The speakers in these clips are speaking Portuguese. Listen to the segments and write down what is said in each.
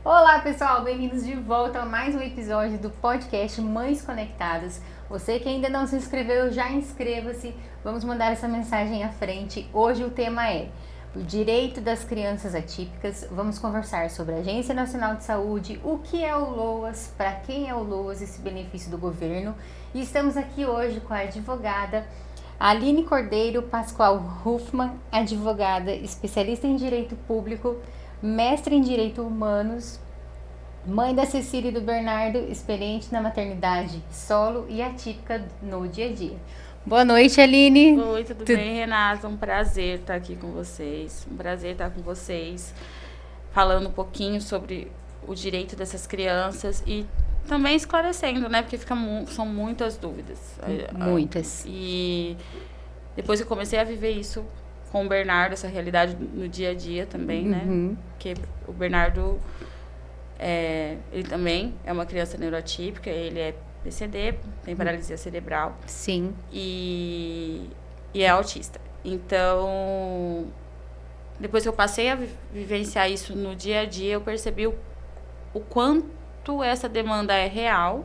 Olá pessoal, bem-vindos de volta a mais um episódio do podcast Mães Conectadas. Você que ainda não se inscreveu, já inscreva-se. Vamos mandar essa mensagem à frente. Hoje o tema é o direito das crianças atípicas. Vamos conversar sobre a Agência Nacional de Saúde, o que é o LOAS, para quem é o LOAS, esse benefício do governo. E estamos aqui hoje com a advogada Aline Cordeiro Pascoal Huffman, advogada, especialista em Direito Público, mestre em Direito Humanos, mãe da Cecília e do Bernardo, experiente na maternidade solo e atípica no dia a dia. Boa noite, Aline. Oi, tudo bem, Renata? Um prazer estar aqui com vocês. Um prazer estar com vocês, falando um pouquinho sobre o direito dessas crianças e também esclarecendo, né? Porque são muitas dúvidas. Muitas. E depois eu comecei a viver isso com o Bernardo, essa realidade no dia a dia também, né? Porque o Bernardo, ele também é uma criança neuroatípica, ele é PCD, tem paralisia cerebral. Sim. E é autista. Então, depois que eu passei a vivenciar isso no dia a dia, eu percebi o quanto essa demanda é real.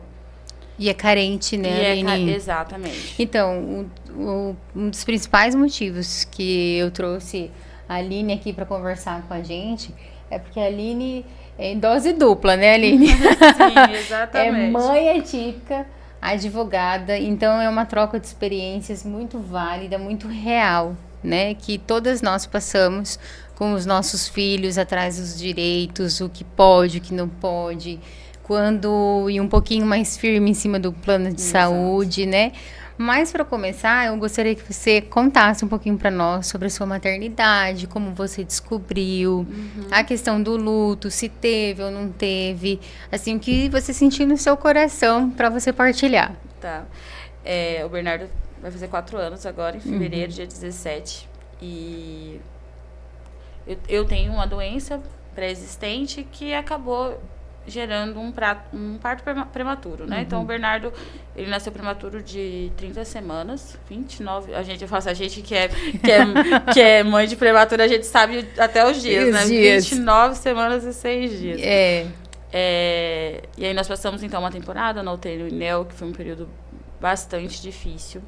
E é carente, né, Aline? Exatamente. Então, um dos principais motivos que eu trouxe a Aline aqui para conversar com a gente é porque a Aline é em dose dupla, né, Aline? Sim, exatamente. É mãe atípica, advogada, então é uma troca de experiências muito válida, muito real, né? Que todas nós passamos com os nossos filhos atrás dos direitos, o que pode, o que não pode, quando ir um pouquinho mais firme em cima do plano de saúde, né? Mas para começar, eu gostaria que você contasse um pouquinho para nós sobre a sua maternidade, como você descobriu, a questão do luto, se teve ou não teve, assim, o que você sentiu no seu coração para você partilhar. Tá. O Bernardo vai fazer 4 anos agora, em fevereiro, dia 17. E eu tenho uma doença pré-existente que acabou gerando um parto prematuro, né? Então, o Bernardo, ele nasceu prematuro de 30 semanas, 29... A gente que é mãe de prematuro, a gente sabe até os dias, né? 29 semanas e 6 dias. E aí nós passamos, então, uma temporada na UTI no INEL, que foi um período bastante difícil.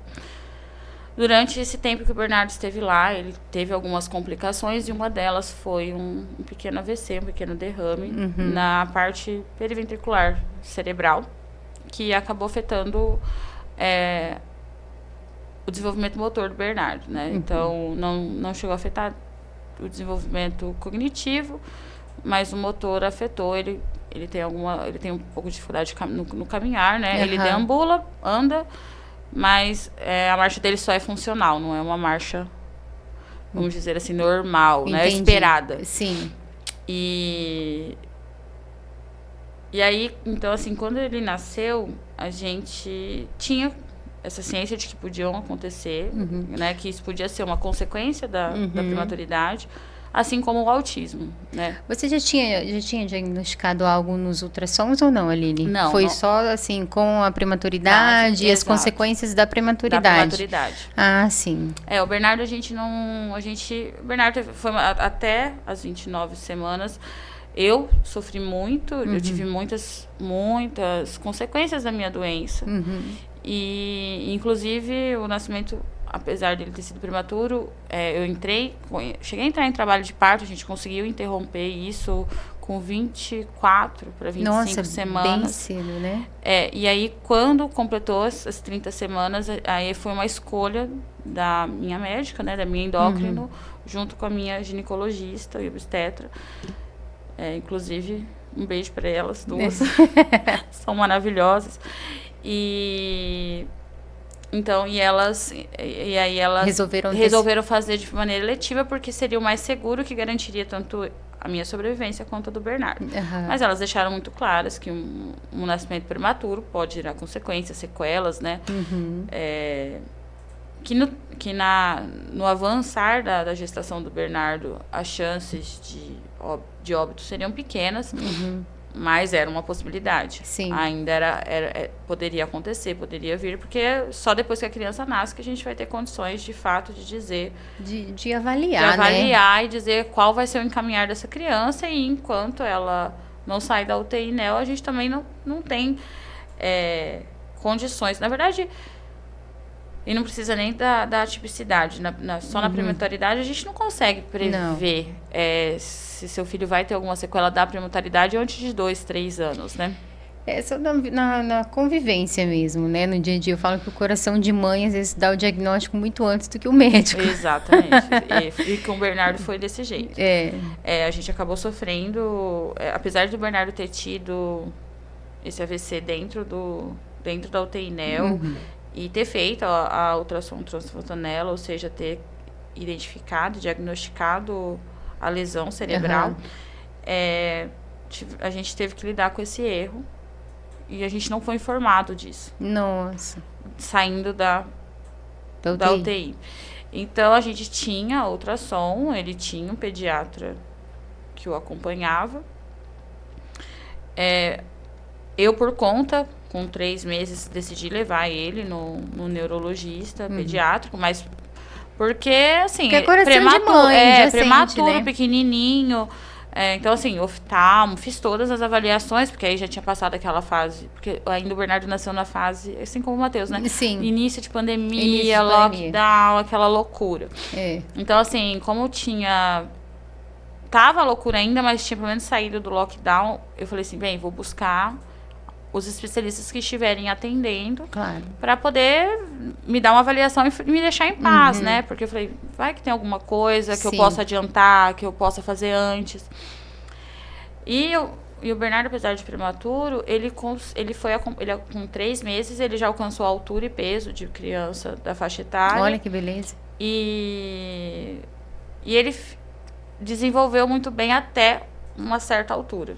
Durante esse tempo que o Bernardo esteve lá, ele teve algumas complicações e uma delas foi um pequeno AVC, um pequeno derrame na parte periventricular cerebral, que acabou afetando o desenvolvimento motor do Bernardo, né? Então, não chegou a afetar o desenvolvimento cognitivo, mas o motor afetou, ele tem um pouco de dificuldade no caminhar, né? Ele deambula, anda, mas a marcha dele só é funcional, não é uma marcha, vamos dizer assim, normal, né? Esperada. Sim. E aí, então, assim, quando ele nasceu, a gente tinha essa ciência de que podiam acontecer, né? Que isso podia ser uma consequência da prematuridade, assim como o autismo, né? Você já tinha diagnosticado algo nos ultrassons ou não, Aline? Não. Foi só, assim, com a prematuridade e as consequências da prematuridade. Da prematuridade. Ah, sim. O Bernardo, o Bernardo foi até as 29 semanas. Eu sofri muito, eu tive muitas consequências da minha doença. E, inclusive, o nascimento, apesar dele ter sido prematuro, cheguei a entrar em trabalho de parto, a gente conseguiu interromper isso com 24 para 25 semanas. Bem cedo, né? E aí, quando completou as 30 semanas, aí foi uma escolha da minha médica, né, da minha endócrino, junto com a minha ginecologista e obstetra. Inclusive, um beijo para elas duas. São maravilhosas. E aí elas resolveram fazer de maneira eletiva, porque seria o mais seguro, que garantiria tanto a minha sobrevivência quanto a do Bernardo. Mas elas deixaram muito claras que um nascimento prematuro pode gerar consequências, sequelas, né? Que no avançar da gestação do Bernardo, as chances de óbito seriam pequenas, Mas era uma possibilidade. Sim. Ainda poderia acontecer, poderia vir, porque só depois que a criança nasce que a gente vai ter condições, de fato, de dizer... De avaliar, de avaliar e dizer qual vai ser o encaminhar dessa criança. E enquanto ela não sai da UTI NEL, a gente também não tem condições. Na verdade... E não precisa nem da tipicidade. Só na prematuridade a gente não consegue prever se seu filho vai ter alguma sequela da prematuridade antes de 2, 3 anos, né? Só na convivência mesmo, né? No dia a dia eu falo que o coração de mãe às vezes dá o diagnóstico muito antes do que o médico. Exatamente. E com o Bernardo foi desse jeito. A gente acabou sofrendo, apesar do Bernardo ter tido esse AVC dentro da UTI NEL, e ter feito a ultrassom transfontanela, ou seja, ter identificado, diagnosticado a lesão cerebral, a gente teve que lidar com esse erro e a gente não foi informado disso. Nossa. Saindo da UTI. Então, a gente tinha ultrassom, ele tinha um pediatra que o acompanhava. Eu, por conta... Com 3 meses, decidi levar ele no neurologista pediátrico, mas porque, assim, porque é coração de mãe, prematuro, sente, né? pequenininho. Então, assim, oftalmo, fiz todas as avaliações, porque aí já tinha passado aquela fase. Porque ainda o Bernardo nasceu na fase, assim como o Matheus, né? Sim. Início de pandemia, lockdown, aquela loucura. Então, assim, como tava a loucura ainda, mas tinha pelo menos saído do lockdown, eu falei assim, vou buscar os especialistas que estiverem atendendo, para poder me dar uma avaliação e me deixar em paz, né? Porque eu falei, vai que tem alguma coisa que eu possa adiantar, que eu possa fazer antes. E o Bernardo, apesar de prematuro, ele com 3 meses, ele já alcançou a altura e peso de criança da faixa etária. Olha que beleza. E ele desenvolveu muito bem até uma certa altura.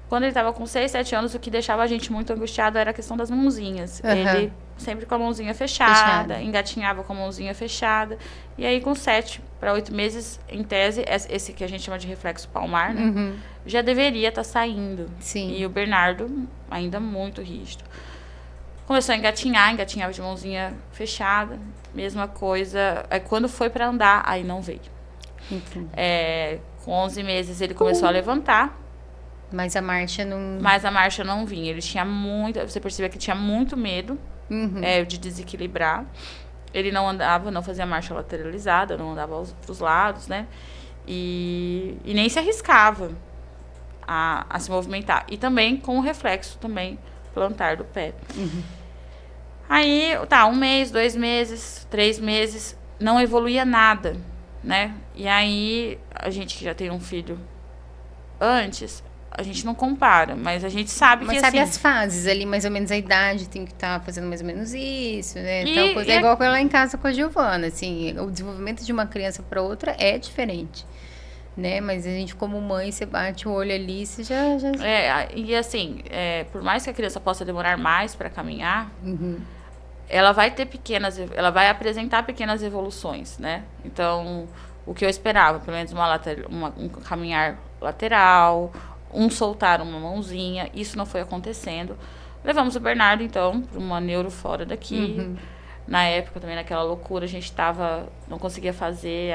Quando ele estava com 6, 7 anos, o que deixava a gente muito angustiado era a questão das mãozinhas. Ele sempre com a mãozinha fechada, engatinhava com a mãozinha fechada. E aí, com 7 para 8 meses, em tese, esse que a gente chama de reflexo palmar, né? Já deveria estar saindo. Sim. E o Bernardo, ainda muito rígido. Começou a engatinhava de mãozinha fechada. Mesma coisa. Aí, quando foi para andar, aí não veio. Com 11 meses, ele começou a levantar. Mas a marcha não... Mas a marcha não vinha. Ele tinha você percebia que tinha muito medo de desequilibrar. Ele não andava, não fazia marcha lateralizada, não andava para os lados, né? E nem se arriscava a se movimentar. E também com o reflexo também plantar do pé. Aí, 1 mês, 2 meses, 3 meses, não evoluía nada, né? E aí, a gente que já tem um filho antes... A gente não compara, mas a gente sabe que, sabe assim... as fases ali, mais ou menos a idade, tem que estar fazendo mais ou menos isso, né? Então, coisa igual lá em casa com a Giovana, assim, o desenvolvimento de uma criança para outra é diferente, né? Mas a gente, como mãe, você bate o olho ali, você já... E assim, por mais que a criança possa demorar mais para caminhar, ela vai vai apresentar pequenas evoluções, né? Então, o que eu esperava, pelo menos um caminhar lateral... soltar uma mãozinha, isso não foi acontecendo. Levamos o Bernardo, então, para uma neuro fora daqui. Na época, também, naquela loucura, a gente não conseguia fazer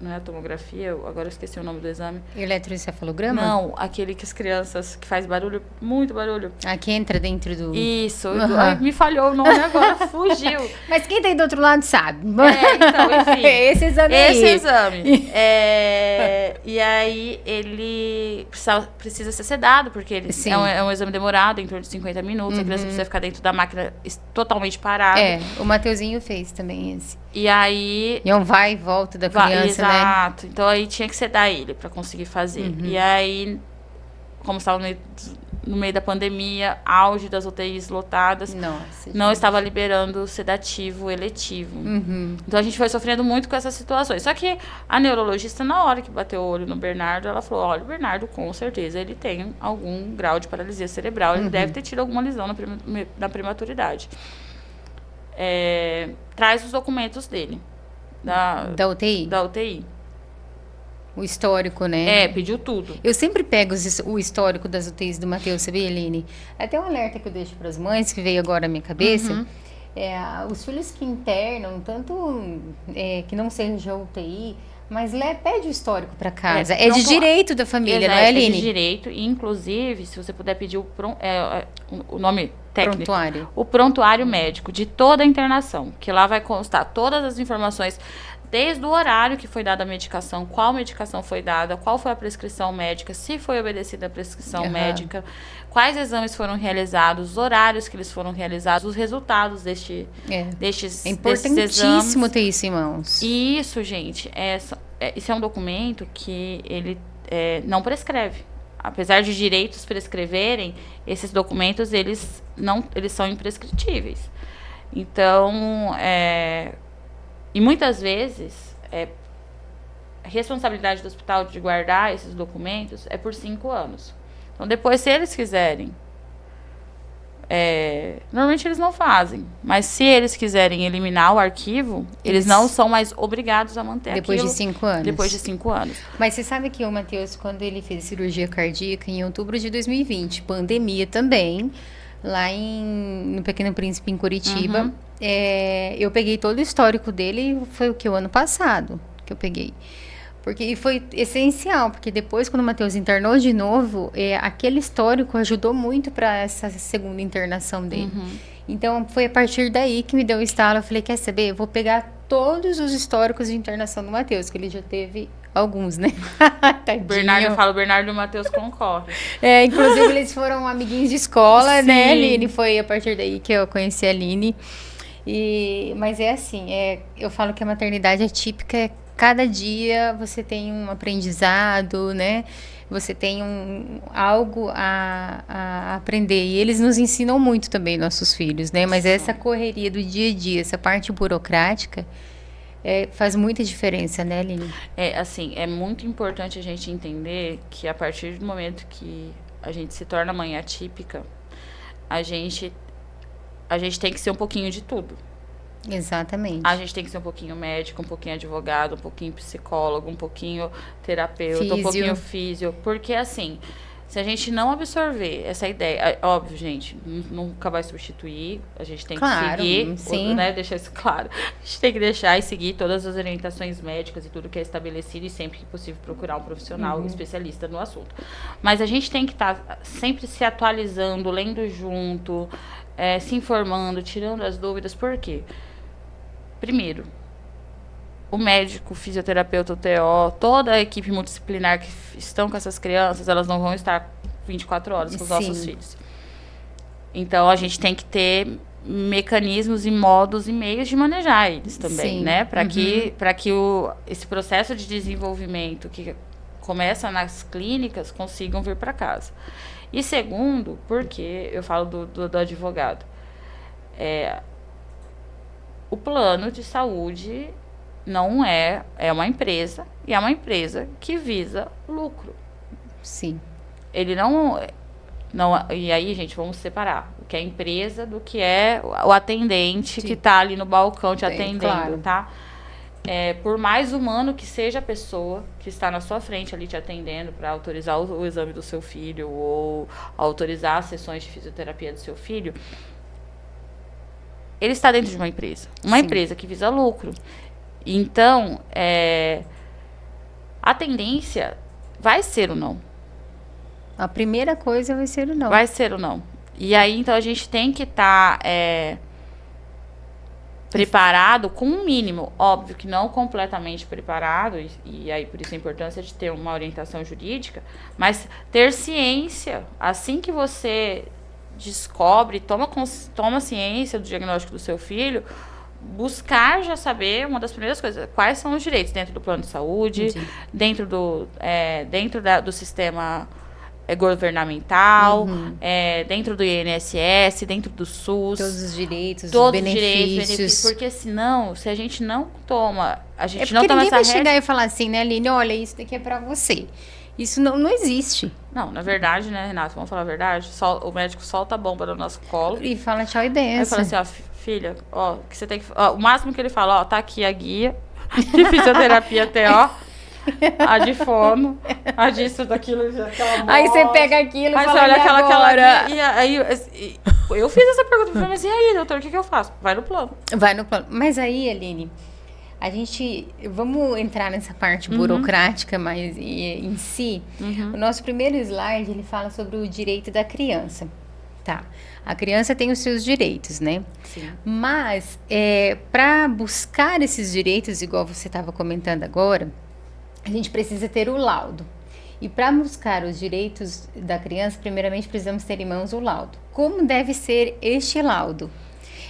não é a tomografia, agora eu esqueci o nome do exame. Eletroencefalograma? Não, aquele que as crianças, que faz barulho, muito barulho. Que entra dentro do... Isso, ai, me falhou o nome agora, fugiu. Mas quem tem do outro lado sabe. Então, enfim. Esse exame Esse exame. E aí, ele precisa ser sedado, porque ele é um exame demorado, em torno de 50 minutos, a criança precisa ficar dentro da máquina totalmente parada. O Mateuzinho fez também esse. E aí... E um vai e volta da criança, né? Exato. Então, aí tinha que sedar ele para conseguir fazer. E aí, como estava no meio da pandemia, auge das UTIs lotadas, não estava liberando sedativo eletivo. Então, a gente foi sofrendo muito com essas situações. Só que a neurologista, na hora que bateu o olho no Bernardo, ela falou, olha, o Bernardo, com certeza, ele tem algum grau de paralisia cerebral, ele deve ter tido alguma lesão na prematuridade. Traz os documentos dele. Da UTI? Da UTI. O histórico, né? Pediu tudo. Eu sempre pego o histórico das UTIs do Matheus, sabia, Aline? Até um alerta que eu deixo para as mães, que veio agora à minha cabeça. Os filhos que internam, tanto que não seja UTI, mas pede o histórico para casa. É de direito da família, não é, Aline? É de direito, e inclusive, se você puder pedir o nome técnico. Prontuário. O prontuário médico de toda a internação, que lá vai constar todas as informações, desde o horário que foi dada a medicação, qual medicação foi dada, qual foi a prescrição médica, se foi obedecida a prescrição médica, quais exames foram realizados, os horários que eles foram realizados, os resultados desses exames. É importantíssimo ter isso em mãos. Isso, gente. Isso é um documento que ele não prescreve. Apesar de direitos prescreverem, esses documentos, eles são imprescritíveis. Então, e muitas vezes, a responsabilidade do hospital de guardar esses documentos é por 5 anos. Então, depois, se eles quiserem, normalmente eles não fazem, mas se eles quiserem eliminar o arquivo, eles não são mais obrigados a manter depois aquilo. De 5 anos. Depois de 5 anos. Mas você sabe que o Matheus, quando ele fez cirurgia cardíaca em outubro de 2020, pandemia também, lá no Pequeno Príncipe, em Curitiba, eu peguei todo o histórico dele, foi o ano passado que eu peguei. E foi essencial, porque depois, quando o Matheus internou de novo, aquele histórico ajudou muito para essa segunda internação dele. Então, foi a partir daí que me deu o estalo. Eu falei, quer saber? Eu vou pegar todos os históricos de internação do Matheus, que ele já teve alguns, né? O Bernardo e o Matheus concorrem. Inclusive, eles foram amiguinhos de escola, Sim. né, Aline? Foi a partir daí que eu conheci a Aline. Mas assim, eu falo que a maternidade é típica, cada dia você tem um aprendizado, né? Você tem algo a aprender. E eles nos ensinam muito também, nossos filhos, né? Mas essa correria do dia a dia, essa parte burocrática, faz muita diferença, né, Aline? É muito importante a gente entender que a partir do momento que a gente se torna mãe atípica, a gente tem que ser um pouquinho de tudo. Exatamente. A gente tem que ser um pouquinho médico, um pouquinho advogado, um pouquinho psicólogo, um pouquinho terapeuta, um pouquinho físio. Porque, assim, se a gente não absorver essa ideia... Óbvio, gente, nunca vai substituir. A gente tem que seguir, sim. Né, deixar isso claro. A gente tem que deixar e seguir todas as orientações médicas e tudo que é estabelecido e sempre que possível procurar um profissional especialista no assunto. Mas a gente tem que estar sempre se atualizando, lendo junto, se informando, tirando as dúvidas. Por quê? Primeiro, o médico, o fisioterapeuta, o TO, toda a equipe multidisciplinar que estão com essas crianças, elas não vão estar 24 horas com os nossos filhos. Então, a gente tem que ter mecanismos e modos e meios de manejar eles também, né? Para que esse processo de desenvolvimento que começa nas clínicas consigam vir para casa. E segundo, porque eu falo do advogado, o plano de saúde não é uma empresa, e é uma empresa que visa lucro. Sim. Ele não... E aí, gente, vamos separar o que é empresa do que é o atendente que está ali no balcão te atendendo, tá? Por mais humano que seja a pessoa que está na sua frente ali te atendendo para autorizar o exame do seu filho ou autorizar as sessões de fisioterapia do seu filho, ele está dentro de uma empresa. Uma empresa que visa lucro. Então, a tendência vai ser o não. A primeira coisa vai ser o não. Vai ser o não. E aí, então, a gente tem que estar preparado com um mínimo. Óbvio que não completamente preparado, e aí por isso a importância de ter uma orientação jurídica, mas ter ciência. Assim que você descobre, toma ciência do diagnóstico do seu filho, buscar já saber, uma das primeiras coisas, quais são os direitos dentro do plano de saúde, dentro do sistema governamental, dentro do INSS, dentro do SUS. Todos os direitos, todos os benefícios. Porque senão, se a gente não toma, ninguém vai chegar e falar assim, né, Aline, olha, isso daqui é pra você. Isso não existe. Não, na verdade, né, Renata, vamos falar a verdade, o médico solta a bomba no nosso colo. E fala tchau e benção. Aí fala assim, ó, filha, ó, que você tem que... Ó, o máximo que ele fala, ó, tá aqui a guia de fisioterapia TO. a de fono, a disso, daquilo, aquela Aí você pega aquilo e aí fala, você olha e aquela agora? e aí eu fiz essa pergunta pra mim, assim, e aí, doutor, o que eu faço? Vai no plano. Vai no plano. Mas aí, Aline, vamos entrar nessa parte burocrática, mas em si, o nosso primeiro slide, ele fala sobre o direito da criança. Tá, a criança tem os seus direitos, né? Sim. Mas, para buscar esses direitos, igual você estava comentando agora, a gente precisa ter o laudo. E para buscar os direitos da criança, primeiramente precisamos ter em mãos o laudo. Como deve ser este laudo?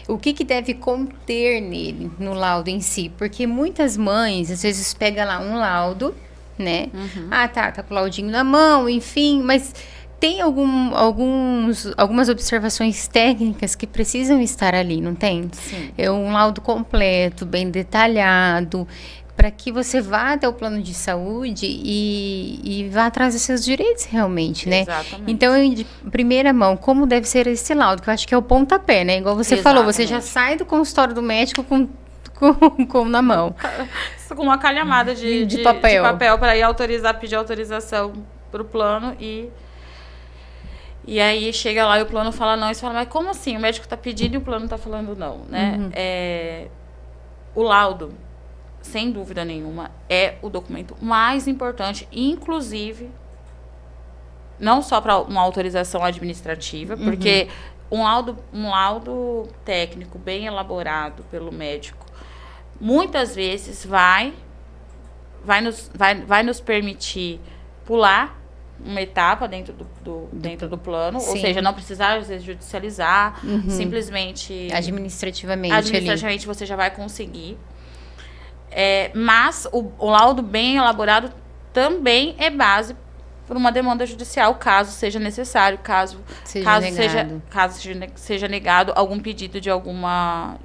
O que deve conter nele, no laudo em si? Porque muitas mães, às vezes, pegam lá um laudo, né? Ah, tá com o laudinho na mão, enfim, mas tem algumas observações técnicas que precisam estar ali, não tem? Sim. É um laudo completo, bem detalhado, para que você vá até o plano de saúde e vá atrás dos seus direitos realmente, né? Exatamente. Então, de primeira mão, como deve ser esse laudo? Que eu acho que é o pontapé, né? Igual você falou, você já sai do consultório do médico com na mão. Com uma calhamada de papel para ir pedir autorização para o plano e aí chega lá e o plano fala não, e você fala, mas como assim? O médico está pedindo e o plano está falando não, né? O laudo, sem dúvida nenhuma, é o documento mais importante, inclusive, não só para uma autorização administrativa, porque um laudo técnico bem elaborado pelo médico, muitas vezes vai nos permitir pular uma etapa dentro do plano, Sim. ou seja, não precisar, às vezes, judicializar, simplesmente... Administrativamente você já vai conseguir. Mas o laudo bem elaborado também é base para uma demanda judicial, caso seja necessário, caso seja negado algum pedido de algumas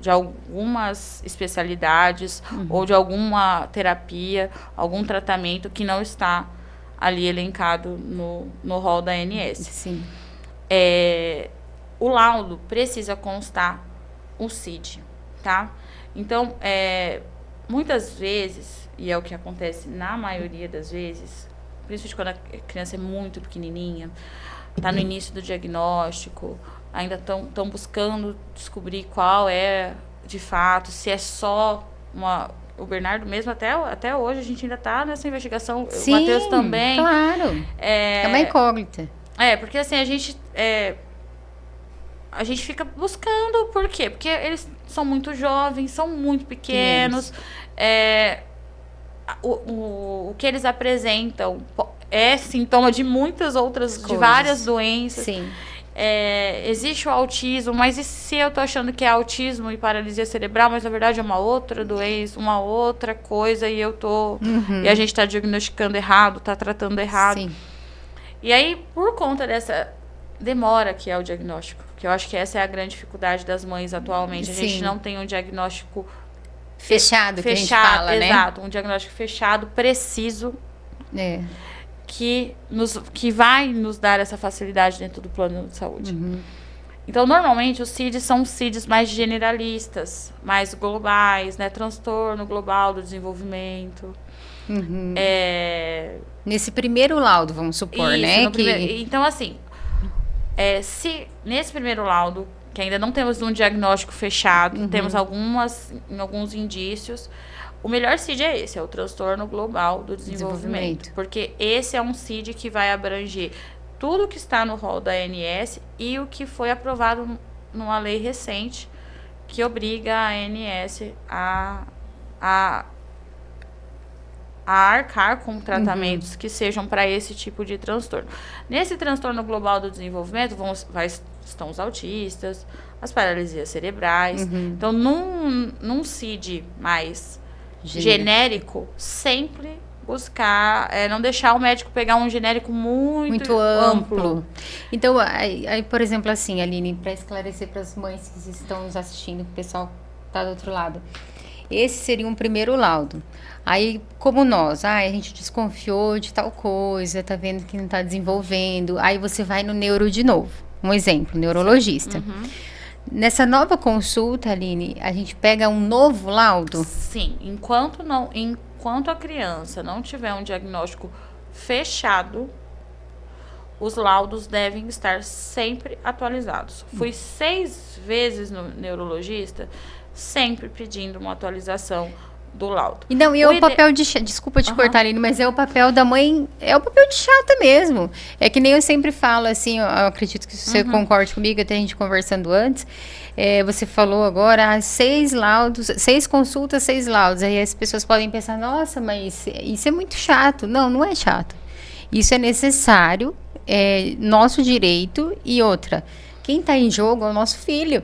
especialidades ou de alguma terapia, algum tratamento que não está ali elencado no rol da ANS. Sim. O laudo precisa constar o CID, tá? Então, muitas vezes, e é o que acontece na maioria das vezes, principalmente quando a criança é muito pequenininha, está no início do diagnóstico, ainda estão buscando descobrir qual é, de fato, se é só uma... O Bernardo mesmo, até hoje, a gente ainda está nessa investigação. Sim, o Matheus também. Claro. É uma incógnita. Porque assim, a gente fica buscando, por quê? Porque eles são muito jovens, são muito pequenos. O que eles apresentam é sintoma de muitas outras, de várias doenças. Sim. Existe o autismo, mas e se eu tô achando que é autismo e paralisia cerebral, mas na verdade é uma outra doença, uma outra coisa, e e a gente tá diagnosticando errado, tá tratando errado. Sim. E aí, por conta dessa demora que é o diagnóstico, que eu acho que essa é a grande dificuldade das mães atualmente, a gente não tem um diagnóstico fechado, que a gente fala, né? Exato, um diagnóstico fechado, preciso, que vai nos dar essa facilidade dentro do plano de saúde. Então, normalmente, os CIDs são CIDs mais generalistas, mais globais, né? Transtorno global do desenvolvimento. Nesse primeiro laudo, vamos supor, Isso, né? Então, assim, se nesse primeiro laudo, que ainda não temos um diagnóstico fechado, temos alguns indícios, o melhor CID é esse, é o transtorno global do desenvolvimento. Porque esse é um CID que vai abranger tudo que está no rol da ANS e o que foi aprovado numa lei recente que obriga a ANS a arcar com tratamentos que sejam para esse tipo de transtorno. Nesse transtorno global do desenvolvimento estão os autistas, as paralisias cerebrais. Então, num CID mais genérico, sempre buscar, não deixar o médico pegar um genérico muito amplo. Então, aí, por exemplo, assim, Aline, para esclarecer para as mães que estão nos assistindo, que o pessoal está do outro lado, esse seria um primeiro laudo. Aí, como nós, a gente desconfiou de tal coisa, tá vendo que não está desenvolvendo, aí você vai no neuro de novo. Um exemplo, neurologista. Nessa nova consulta, Aline, a gente pega um novo laudo? Sim, enquanto enquanto a criança não tiver um diagnóstico fechado, os laudos devem estar sempre atualizados. Fui 6 vezes no neurologista, sempre pedindo uma atualização do laudo. E não, e é o papel de... Desculpa te cortar, Aline, mas é o papel da mãe... É o papel de chata mesmo. É que nem eu sempre falo, assim, eu acredito que você concorde comigo, até a gente conversando antes. Você falou agora, 6 laudos, 6 consultas, 6 laudos. Aí as pessoas podem pensar, nossa, mas isso é muito chato. Não, não é chato. Isso é necessário, é nosso direito. E outra, quem está em jogo é o nosso filho,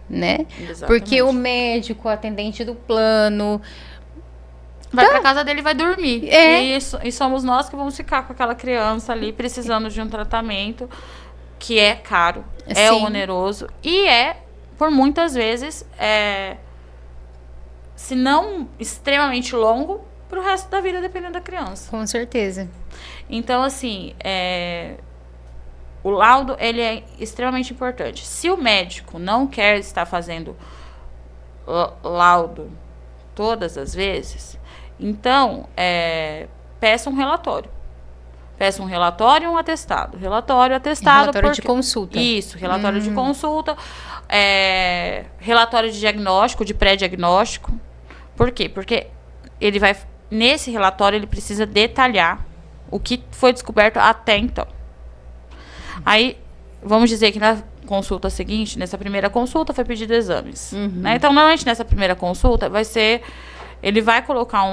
né? Exatamente. Porque o médico, o atendente do plano... Vai pra casa dele e vai dormir. E somos nós que vamos ficar com aquela criança ali precisando de um tratamento que é caro, é oneroso e por muitas vezes, se não extremamente longo, pro resto da vida, dependendo da criança. Com certeza. Então, assim, o laudo, ele é extremamente importante. Se o médico não quer estar fazendo laudo todas as vezes, então, peça um relatório. Peça um relatório e um atestado. Relatório de consulta. Isso, relatório de consulta. Relatório de diagnóstico, de pré-diagnóstico. Por quê? Porque nesse relatório, ele precisa detalhar o que foi descoberto até então. Aí, vamos dizer que na consulta seguinte, nessa primeira consulta, foi pedido exames. Né? Então, normalmente, nessa primeira consulta, vai ser... Ele vai colocar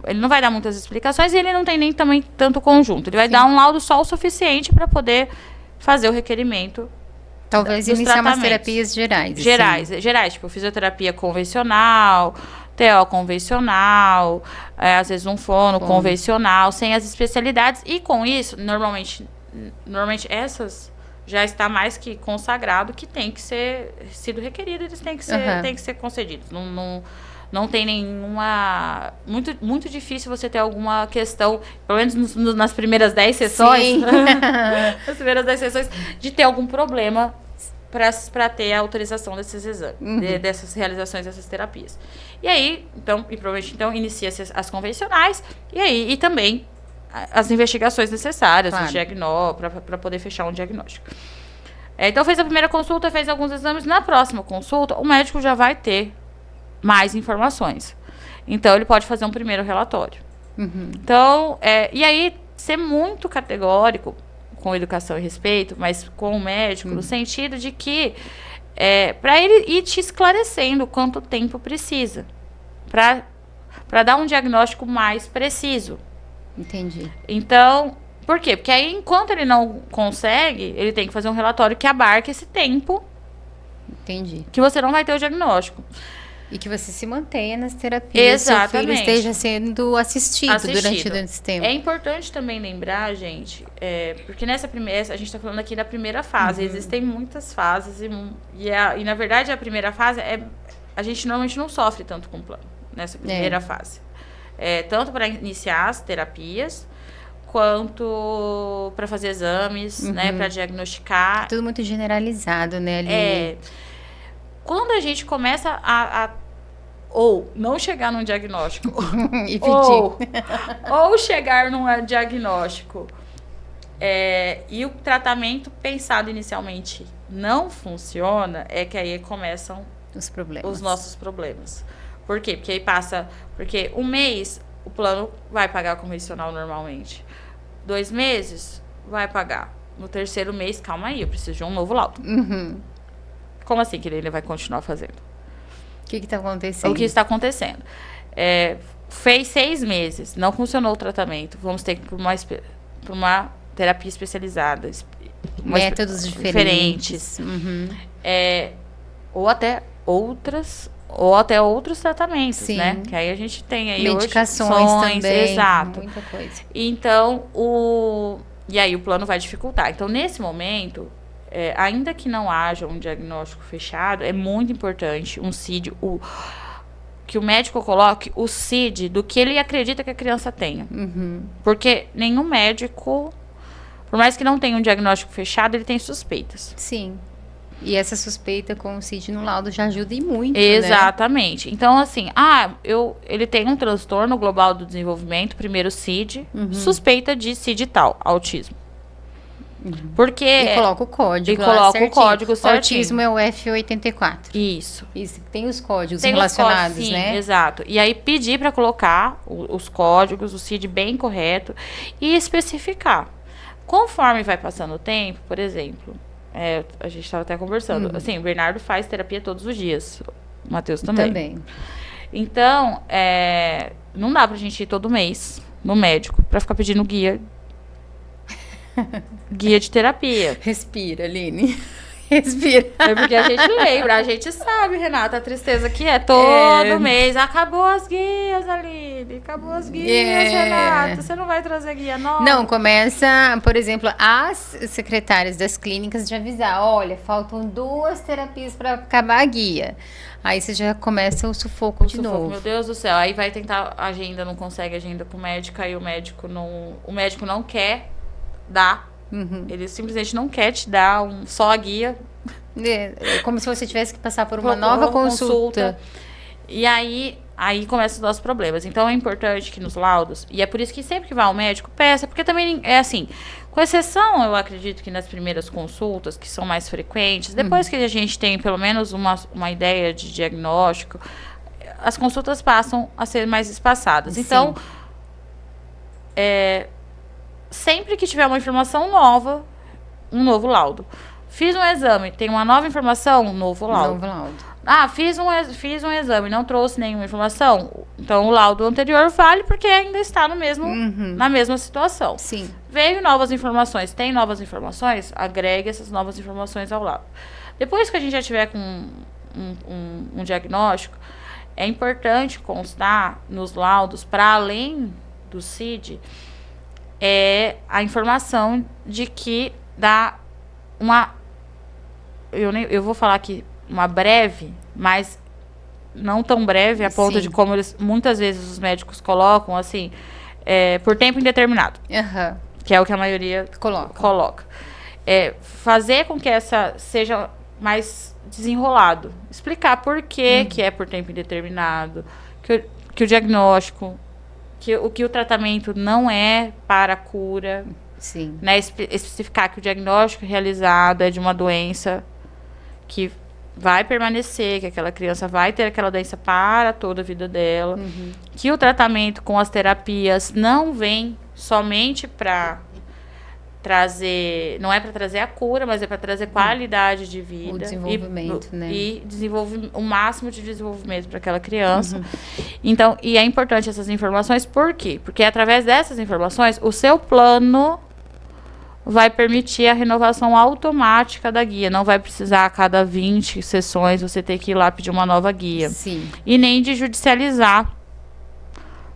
ele não vai dar muitas explicações e ele não tem nem também tanto conjunto. Ele vai dar um laudo só o suficiente para poder fazer o requerimento. Talvez iniciar umas terapias gerais. Gerais, tipo fisioterapia convencional, TO convencional, às vezes um fono convencional, sem as especialidades. E com isso, normalmente essas já está mais que consagrado que tem que ser sido requerido, eles têm que ser concedidos. Não tem nenhuma... Muito difícil você ter alguma questão, pelo menos nas primeiras 10 sessões, nas primeiras 10 sessões, de ter algum problema para ter a autorização desses exames, dessas realizações dessas terapias. E aí, provavelmente, inicia-se as convencionais, e também as investigações necessárias, para poder fechar um diagnóstico. Então, fez a primeira consulta, fez alguns exames. Na próxima consulta, o médico já vai ter mais informações. Então, ele pode fazer um primeiro relatório. Então, e aí, ser muito categórico com educação e respeito, mas com o médico, no sentido de que, para ele ir te esclarecendo quanto tempo precisa, para dar um diagnóstico mais preciso. Entendi. Então, por quê? Porque aí, enquanto ele não consegue, ele tem que fazer um relatório que abarque esse tempo. Entendi. Que você não vai ter o diagnóstico. E que você se mantenha nas terapias. Exatamente. Seu filho esteja sendo assistido. Durante esse tempo. É importante também lembrar, gente, porque nessa primeira, a gente está falando aqui da primeira fase. Existem muitas fases e na verdade, a primeira fase a gente normalmente não sofre tanto com o plano, nessa primeira fase. Tanto para iniciar as terapias, quanto para fazer exames, né, para diagnosticar. Tudo muito generalizado, né, ali. Quando a gente começa ou não chegar num diagnóstico, e pedir. ou chegar num diagnóstico e o tratamento pensado inicialmente não funciona, que aí começam os nossos problemas. Por quê? Porque aí porque um mês o plano vai pagar convencional normalmente. 2 meses vai pagar. No 3º mês, calma aí, eu preciso de um novo laudo. Como assim que ele vai continuar fazendo? O que está acontecendo? O que está acontecendo? Fez 6 meses, não funcionou o tratamento. Vamos ter que ir para uma terapia especializada. Métodos diferentes. Ou até outros tratamentos, né? Que aí a gente tem aí medicações também. Exato. Muita coisa. Então, e aí o plano vai dificultar. Então, nesse momento, ainda que não haja um diagnóstico fechado, é muito importante um CID, que o médico coloque o CID do que ele acredita que a criança tenha. Porque nenhum médico, por mais que não tenha um diagnóstico fechado, ele tem suspeitas. Sim. E essa suspeita com o CID no laudo já ajuda e muito, Exatamente. Né? Então, assim, ele tem um transtorno global do desenvolvimento, primeiro CID, suspeita de CID tal, autismo. Porque... E coloca o código. E coloca o código certinho. O autismo é o F84. Isso. Tem os códigos relacionados, sim, né? Exato. E aí pedir para colocar os códigos, o CID bem correto e especificar. Conforme vai passando o tempo, por exemplo, a gente estava até conversando, assim, o Bernardo faz terapia todos os dias. O Matheus também. Então, não dá pra gente ir todo mês no médico para ficar pedindo guia de terapia. Respira, Aline. Respira. É porque a gente lembra, a gente sabe, Renata, a tristeza que é todo mês. Acabou as guias, Aline. Acabou as guias, Renata. Você não vai trazer guia nova? Não, começa, por exemplo, as secretárias das clínicas de avisar, olha, faltam 2 terapias para acabar a guia. Aí você já começa o sufoco de novo. Meu Deus do céu. Aí vai tentar agenda, não consegue agenda com o médico, aí o médico não quer dar. Ele simplesmente não quer te dar só a guia. É como se você tivesse que passar por uma nova consulta. E aí começam os nossos problemas. Então é importante que nos laudos, e é por isso que sempre que vai ao médico, peça, porque também é assim, com exceção, eu acredito que nas primeiras consultas, que são mais frequentes, depois que a gente tem pelo menos uma ideia de diagnóstico, as consultas passam a ser mais espaçadas. Então, sempre que tiver uma informação nova, um novo laudo. Fiz um exame, tem uma nova informação, novo laudo. Fiz um exame, não trouxe nenhuma informação, então o laudo anterior vale porque ainda está na mesma situação. Sim. Veio novas informações, tem novas informações, agregue essas novas informações ao laudo. Depois que a gente já tiver com um diagnóstico, é importante constar nos laudos, para além do CID, a informação de que dá eu vou falar aqui uma breve, mas não tão breve a ponto de como muitas vezes os médicos colocam, assim, por tempo indeterminado. Que é o que a maioria coloca. Fazer com que essa seja mais desenrolado. Explicar por que é por tempo indeterminado, que o diagnóstico, que o tratamento não é para a cura. Sim. Né? Especificar que o diagnóstico realizado é de uma doença que vai permanecer, que aquela criança vai ter aquela doença para toda a vida dela, que o tratamento com as terapias não vem somente para trazer, não é para trazer a cura, mas é para trazer qualidade de vida, o desenvolvimento, né? E desenvolver o máximo de desenvolvimento para aquela criança. Então, e é importante essas informações, por quê? Porque através dessas informações, o seu plano vai permitir a renovação automática da guia. Não vai precisar a cada 20 sessões você ter que ir lá pedir uma nova guia. Sim. E nem de judicializar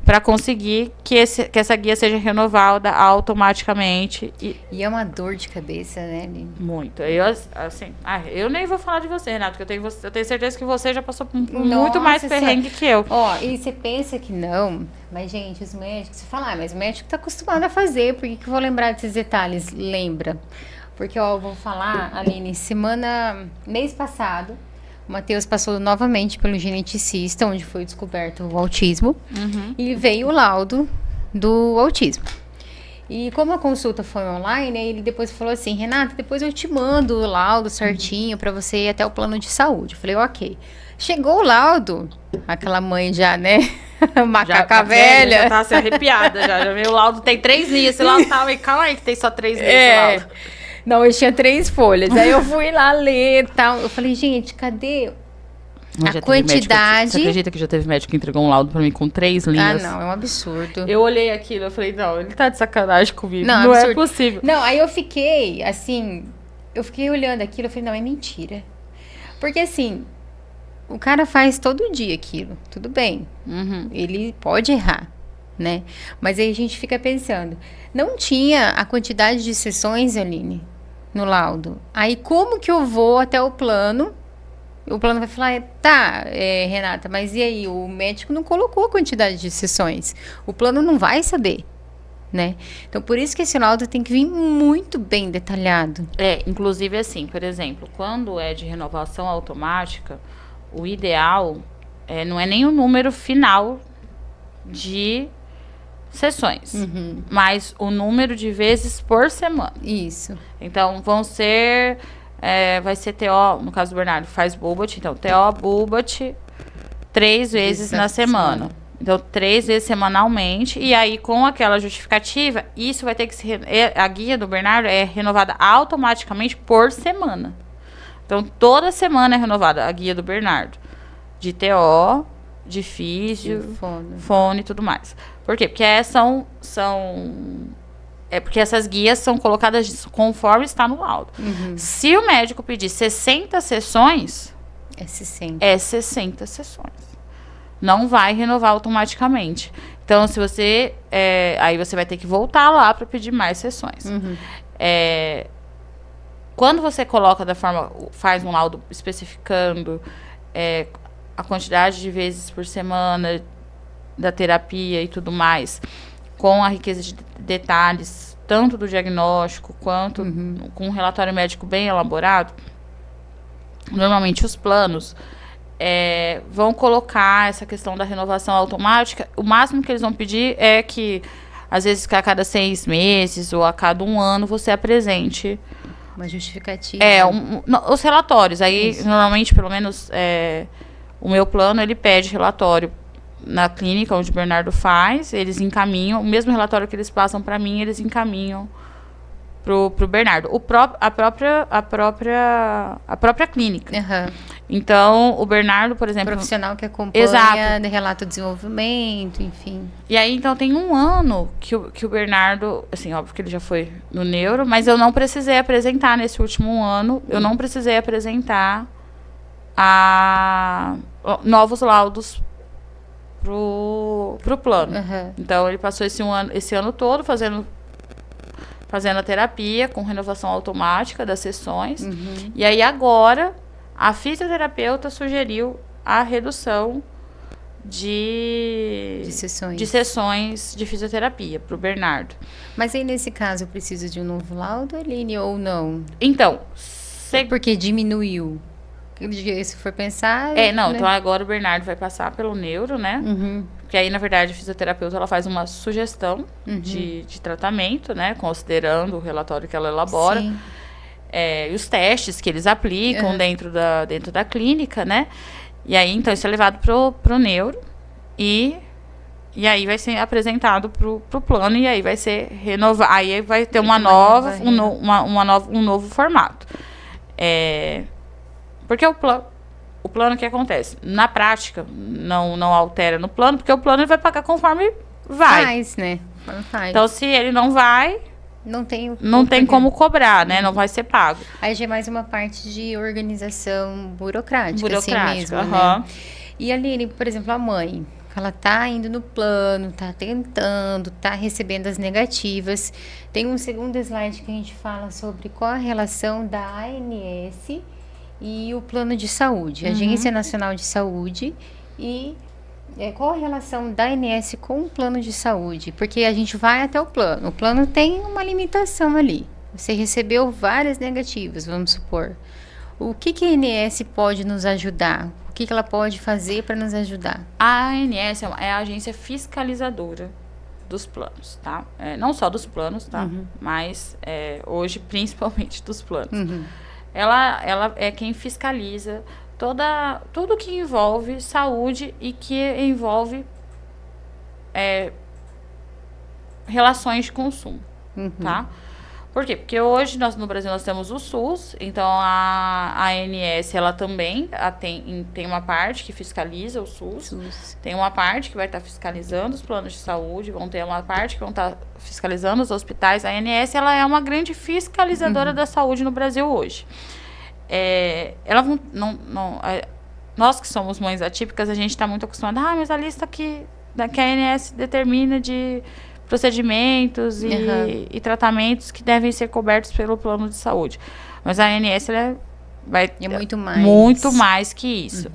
para conseguir que essa guia seja renovada automaticamente. E é uma dor de cabeça, né, Aline? Muito. Eu nem vou falar de você, Renato, porque eu tenho certeza que você já passou por muito mais perrengue que eu. E você pensa que não, mas, gente, os médicos, você fala, mas o médico tá acostumado a fazer, por que eu vou lembrar desses detalhes? Lembra. Porque, eu vou falar, Aline, mês passado, o Matheus passou novamente pelo geneticista, onde foi descoberto o autismo, e veio o laudo do autismo. E como a consulta foi online, ele depois falou assim, Renata, depois eu te mando o laudo certinho para você ir até o plano de saúde. Eu falei, ok. Chegou o laudo, aquela mãe já, né, macaca velha. Já tá se arrepiada, já veio o laudo, tem 3 linhas, esse laudo tá, calma aí que tem só 3 linhas esse laudo. Não, eu tinha 3 folhas. Aí eu fui lá ler e tal. Eu falei, gente, cadê a quantidade? Você acredita que já teve médico que entregou um laudo pra mim com 3 linhas? Não, é um absurdo. Eu olhei aquilo, eu falei, não, ele tá de sacanagem comigo. Não é possível. Não, aí eu fiquei, assim, olhando aquilo, eu falei, não, é mentira. Porque, assim, o cara faz todo dia aquilo, tudo bem. Ele pode errar, né? Mas aí a gente fica pensando, não tinha a quantidade de sessões, Aline, no laudo. Aí como que eu vou até o plano? O plano vai falar, Renata, mas e aí? O médico não colocou a quantidade de sessões. O plano não vai saber. né? Então, por isso que esse laudo tem que vir muito bem detalhado. Inclusive assim, por exemplo, quando é de renovação automática, o ideal não é nem o número final de sessões, mas o número de vezes por semana. Isso. Então, vão ser... vai ser TO, no caso do Bernardo, faz Bubat. Então, TO, Bubat, 3 vezes na semana. Então, 3 vezes semanalmente. E aí, com aquela justificativa, isso vai ter que ser... A guia do Bernardo é renovada automaticamente por semana. Então, toda semana é renovada a guia do Bernardo. De TO, de físio, fone e tudo mais. Por quê? Porque porque essas guias são colocadas conforme está no laudo. Se o médico pedir 60 sessões... É 60 sessões. Não vai renovar automaticamente. Então, se você... aí você vai ter que voltar lá para pedir mais sessões. Quando você coloca faz um laudo especificando a quantidade de vezes por semana da terapia e tudo mais, com a riqueza de detalhes, tanto do diagnóstico quanto com um relatório médico bem elaborado, normalmente os planos vão colocar essa questão da renovação automática. O máximo que eles vão pedir é que, às vezes, a cada 6 meses ou a cada 1 ano, você apresente uma justificativa. Os relatórios. Aí, normalmente, pelo menos, o meu plano, ele pede relatório na clínica onde o Bernardo faz, eles encaminham, o mesmo relatório que eles passam para mim, eles encaminham pro Bernardo. A própria clínica. Então, o Bernardo, por exemplo... Profissional que acompanha, relata o desenvolvimento, enfim. E aí, então, tem 1 ano que o Bernardo... Assim, óbvio que ele já foi no neuro, mas eu não precisei apresentar nesse último 1 ano, eu não precisei apresentar novos laudos pro plano. Então, ele passou esse ano todo fazendo a terapia com renovação automática das sessões. E aí, agora, a fisioterapeuta sugeriu a redução de sessões de fisioterapia pro Bernardo. Mas aí, nesse caso, eu preciso de um novo laudo, Aline, ou não? Então... Porque diminuiu. Se for pensar... Não, então agora o Bernardo vai passar pelo neuro, né? Porque aí, na verdade, a fisioterapeuta ela faz uma sugestão de tratamento, né? Considerando o relatório que ela elabora. E os testes que eles aplicam dentro da clínica, né? E aí, então, isso é levado pro neuro. E aí vai ser apresentado pro plano. E aí vai ser renovado. Aí vai ter um novo formato. Porque o plano que acontece? Na prática, não altera no plano, porque o plano ele vai pagar conforme vai. Faz, né? Faz. Então, se ele não vai, não tem como cobrar, né? Não vai ser pago. Aí já é mais uma parte de organização burocrática assim mesmo, né? E Aline, por exemplo, a mãe, ela tá indo no plano, tá tentando, tá recebendo as negativas. Tem um segundo slide que a gente fala sobre qual a relação da ANS e o plano de saúde, Agência Nacional de Saúde, e qual a relação da ANS com o plano de saúde? Porque a gente vai até o plano tem uma limitação ali. Você recebeu várias negativas, vamos supor. O que a ANS pode nos ajudar? O que ela pode fazer para nos ajudar? A ANS é a agência fiscalizadora dos planos, tá? Não só dos planos, tá? Mas hoje, principalmente dos planos. Ela é quem fiscaliza tudo que envolve saúde e que envolve relações de consumo, tá? Por quê? Porque hoje no Brasil nós temos o SUS, então a ANS ela também tem uma parte que fiscaliza o SUS, tem uma parte que vai estar fiscalizando os planos de saúde, vão ter uma parte que vão estar fiscalizando os hospitais. A ANS ela é uma grande fiscalizadora da saúde no Brasil hoje. Ela nós que somos mães atípicas, a gente está muito acostumada, mas a lista que a ANS determina de procedimentos e tratamentos que devem ser cobertos pelo plano de saúde. Mas a ANS vai muito mais que isso.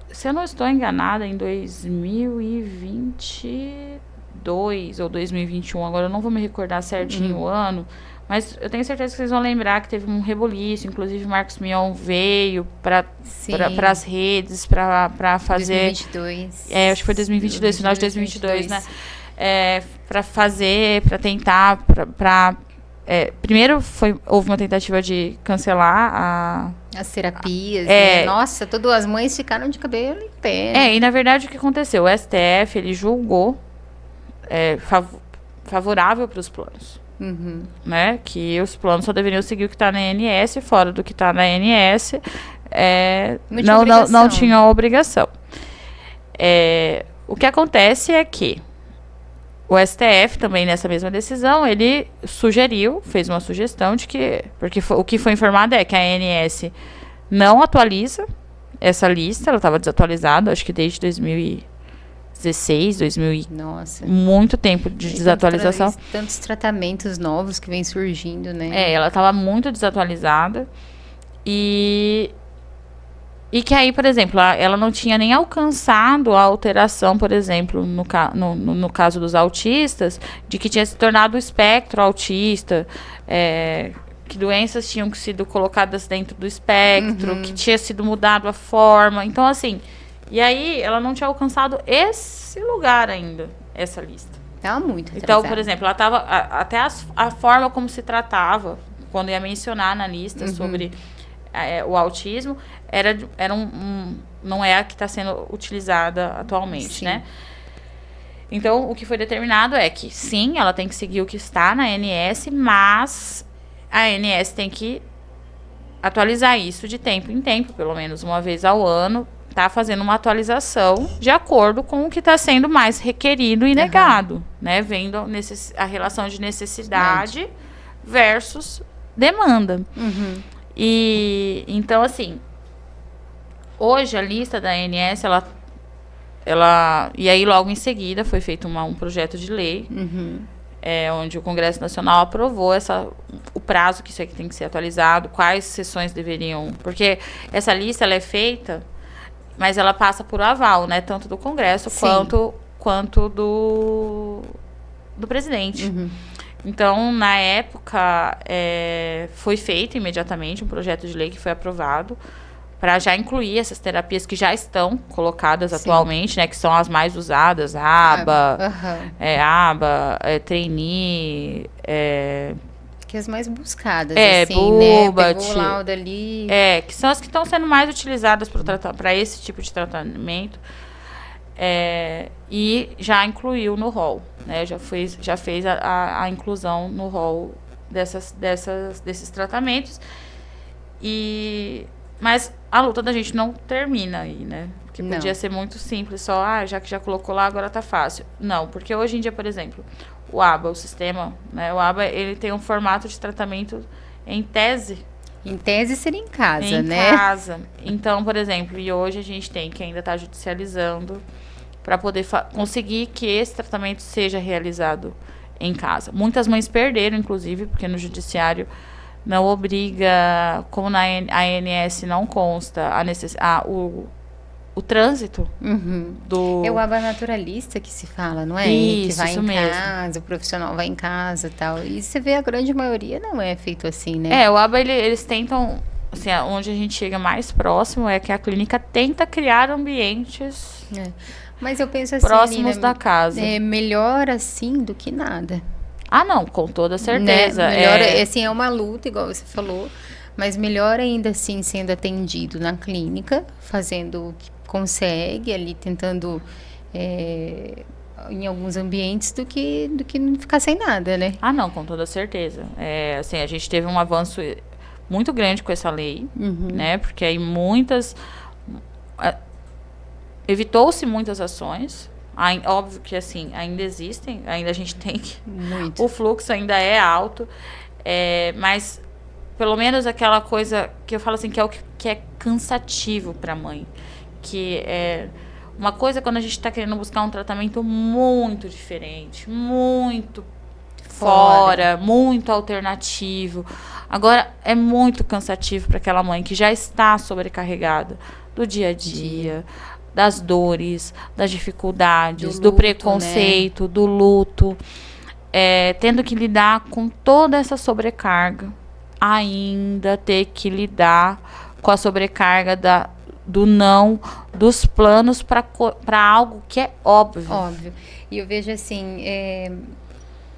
Se eu não estou enganada, em 2020 2022 ou 2021, agora eu não vou me recordar certinho o ano, mas eu tenho certeza que vocês vão lembrar que teve um reboliço, inclusive Marcos Mion veio para as redes, para fazer... 2022. Acho que foi 2022, final de 2022, né? Para tentar, primeiro houve uma tentativa de cancelar as terapias, né? Nossa, todas as mães ficaram de cabelo em pé. E na verdade o que aconteceu? O STF, ele julgou favorável para os planos. Né? Que os planos só deveriam seguir o que está na ANS, fora do que está na ANS, não tinha obrigação. O que acontece é que o STF também, nessa mesma decisão, ele fez uma sugestão de que, porque o que foi informado é que a ANS não atualiza essa lista, ela estava desatualizada, acho que desde 2016, Nossa. Muito tempo de desatualização. Tantos tratamentos novos que vem surgindo, né? Ela estava muito desatualizada e que aí, por exemplo, ela não tinha nem alcançado a alteração, por exemplo, no caso dos autistas, de que tinha se tornado o espectro autista, que doenças tinham sido colocadas dentro do espectro, que tinha sido mudado a forma. Então, assim, e aí ela não tinha alcançado esse lugar ainda, essa lista. Estava muito atrasada. Então, por exemplo, ela estava até a forma como se tratava, quando ia mencionar na lista sobre o autismo, não é a que está sendo utilizada atualmente, né? Então, o que foi determinado é que, sim, ela tem que seguir o que está na ANS, mas a ANS tem que atualizar isso de tempo em tempo, pelo menos uma vez ao ano, tá fazendo uma atualização de acordo com o que está sendo mais requerido e negado, né? Vendo a relação de necessidade versus demanda. E então, assim, hoje a lista da ANS, ela e aí logo em seguida foi feito um projeto de lei, onde o Congresso Nacional aprovou o prazo que isso aqui tem que ser atualizado, quais sessões deveriam, porque essa lista ela é feita, mas ela passa por aval, né, tanto do Congresso quanto do presidente. Então, na época, foi feito imediatamente um projeto de lei que foi aprovado para já incluir essas terapias que já estão colocadas atualmente, né, que são as mais usadas, ABA, Trainee, que as mais buscadas, assim, Bubat, pegou o laudo ali. Que são as que estão sendo mais utilizadas para esse tipo de tratamento. E já incluiu no rol, né? Já fez a inclusão no rol desses tratamentos. Mas a luta da gente não termina aí, né? Porque podia ser muito simples, só, já que já colocou lá, agora tá fácil. Não, porque hoje em dia, por exemplo, o ABA, o sistema, né? O ABA, ele tem um formato de tratamento em tese. Em tese seria em casa, né? Em casa. Então, por exemplo, e hoje a gente tem que ainda tá judicializando para poder conseguir que esse tratamento seja realizado em casa. Muitas mães perderam, inclusive, porque no judiciário não obriga, como na ANS não consta o trânsito do... É o ABA naturalista que se fala, não é? Isso, que vai isso em mesmo. casa, o profissional vai em casa e tal. E você vê, a grande maioria não é feito assim, né? O ABA, eles tentam, assim, onde a gente chega mais próximo é que a clínica tenta criar ambientes mas eu penso assim, próximos da casa. É melhor assim do que nada. Não, com toda certeza. Né? Melhor, assim, é uma luta, igual você falou, mas melhor ainda assim sendo atendido na clínica, fazendo o que consegue ali, tentando em alguns ambientes do que não ficar sem nada, né? Não, com toda certeza. Assim, a gente teve um avanço muito grande com essa lei, né? Porque aí evitou-se muitas ações. Óbvio que, assim, ainda existem, ainda a gente tem que... Muito. O fluxo ainda é alto, mas pelo menos aquela coisa que eu falo assim, que é o que é cansativo para a mãe. Que é uma coisa quando a gente está querendo buscar um tratamento muito diferente, muito fora, muito alternativo. Agora, é muito cansativo para aquela mãe que já está sobrecarregada do dia a dia, das dores, das dificuldades, do luto, preconceito, do luto, tendo que lidar com toda essa sobrecarga, ainda ter que lidar com a sobrecarga do não, dos planos para algo que é óbvio. Óbvio. E eu vejo assim,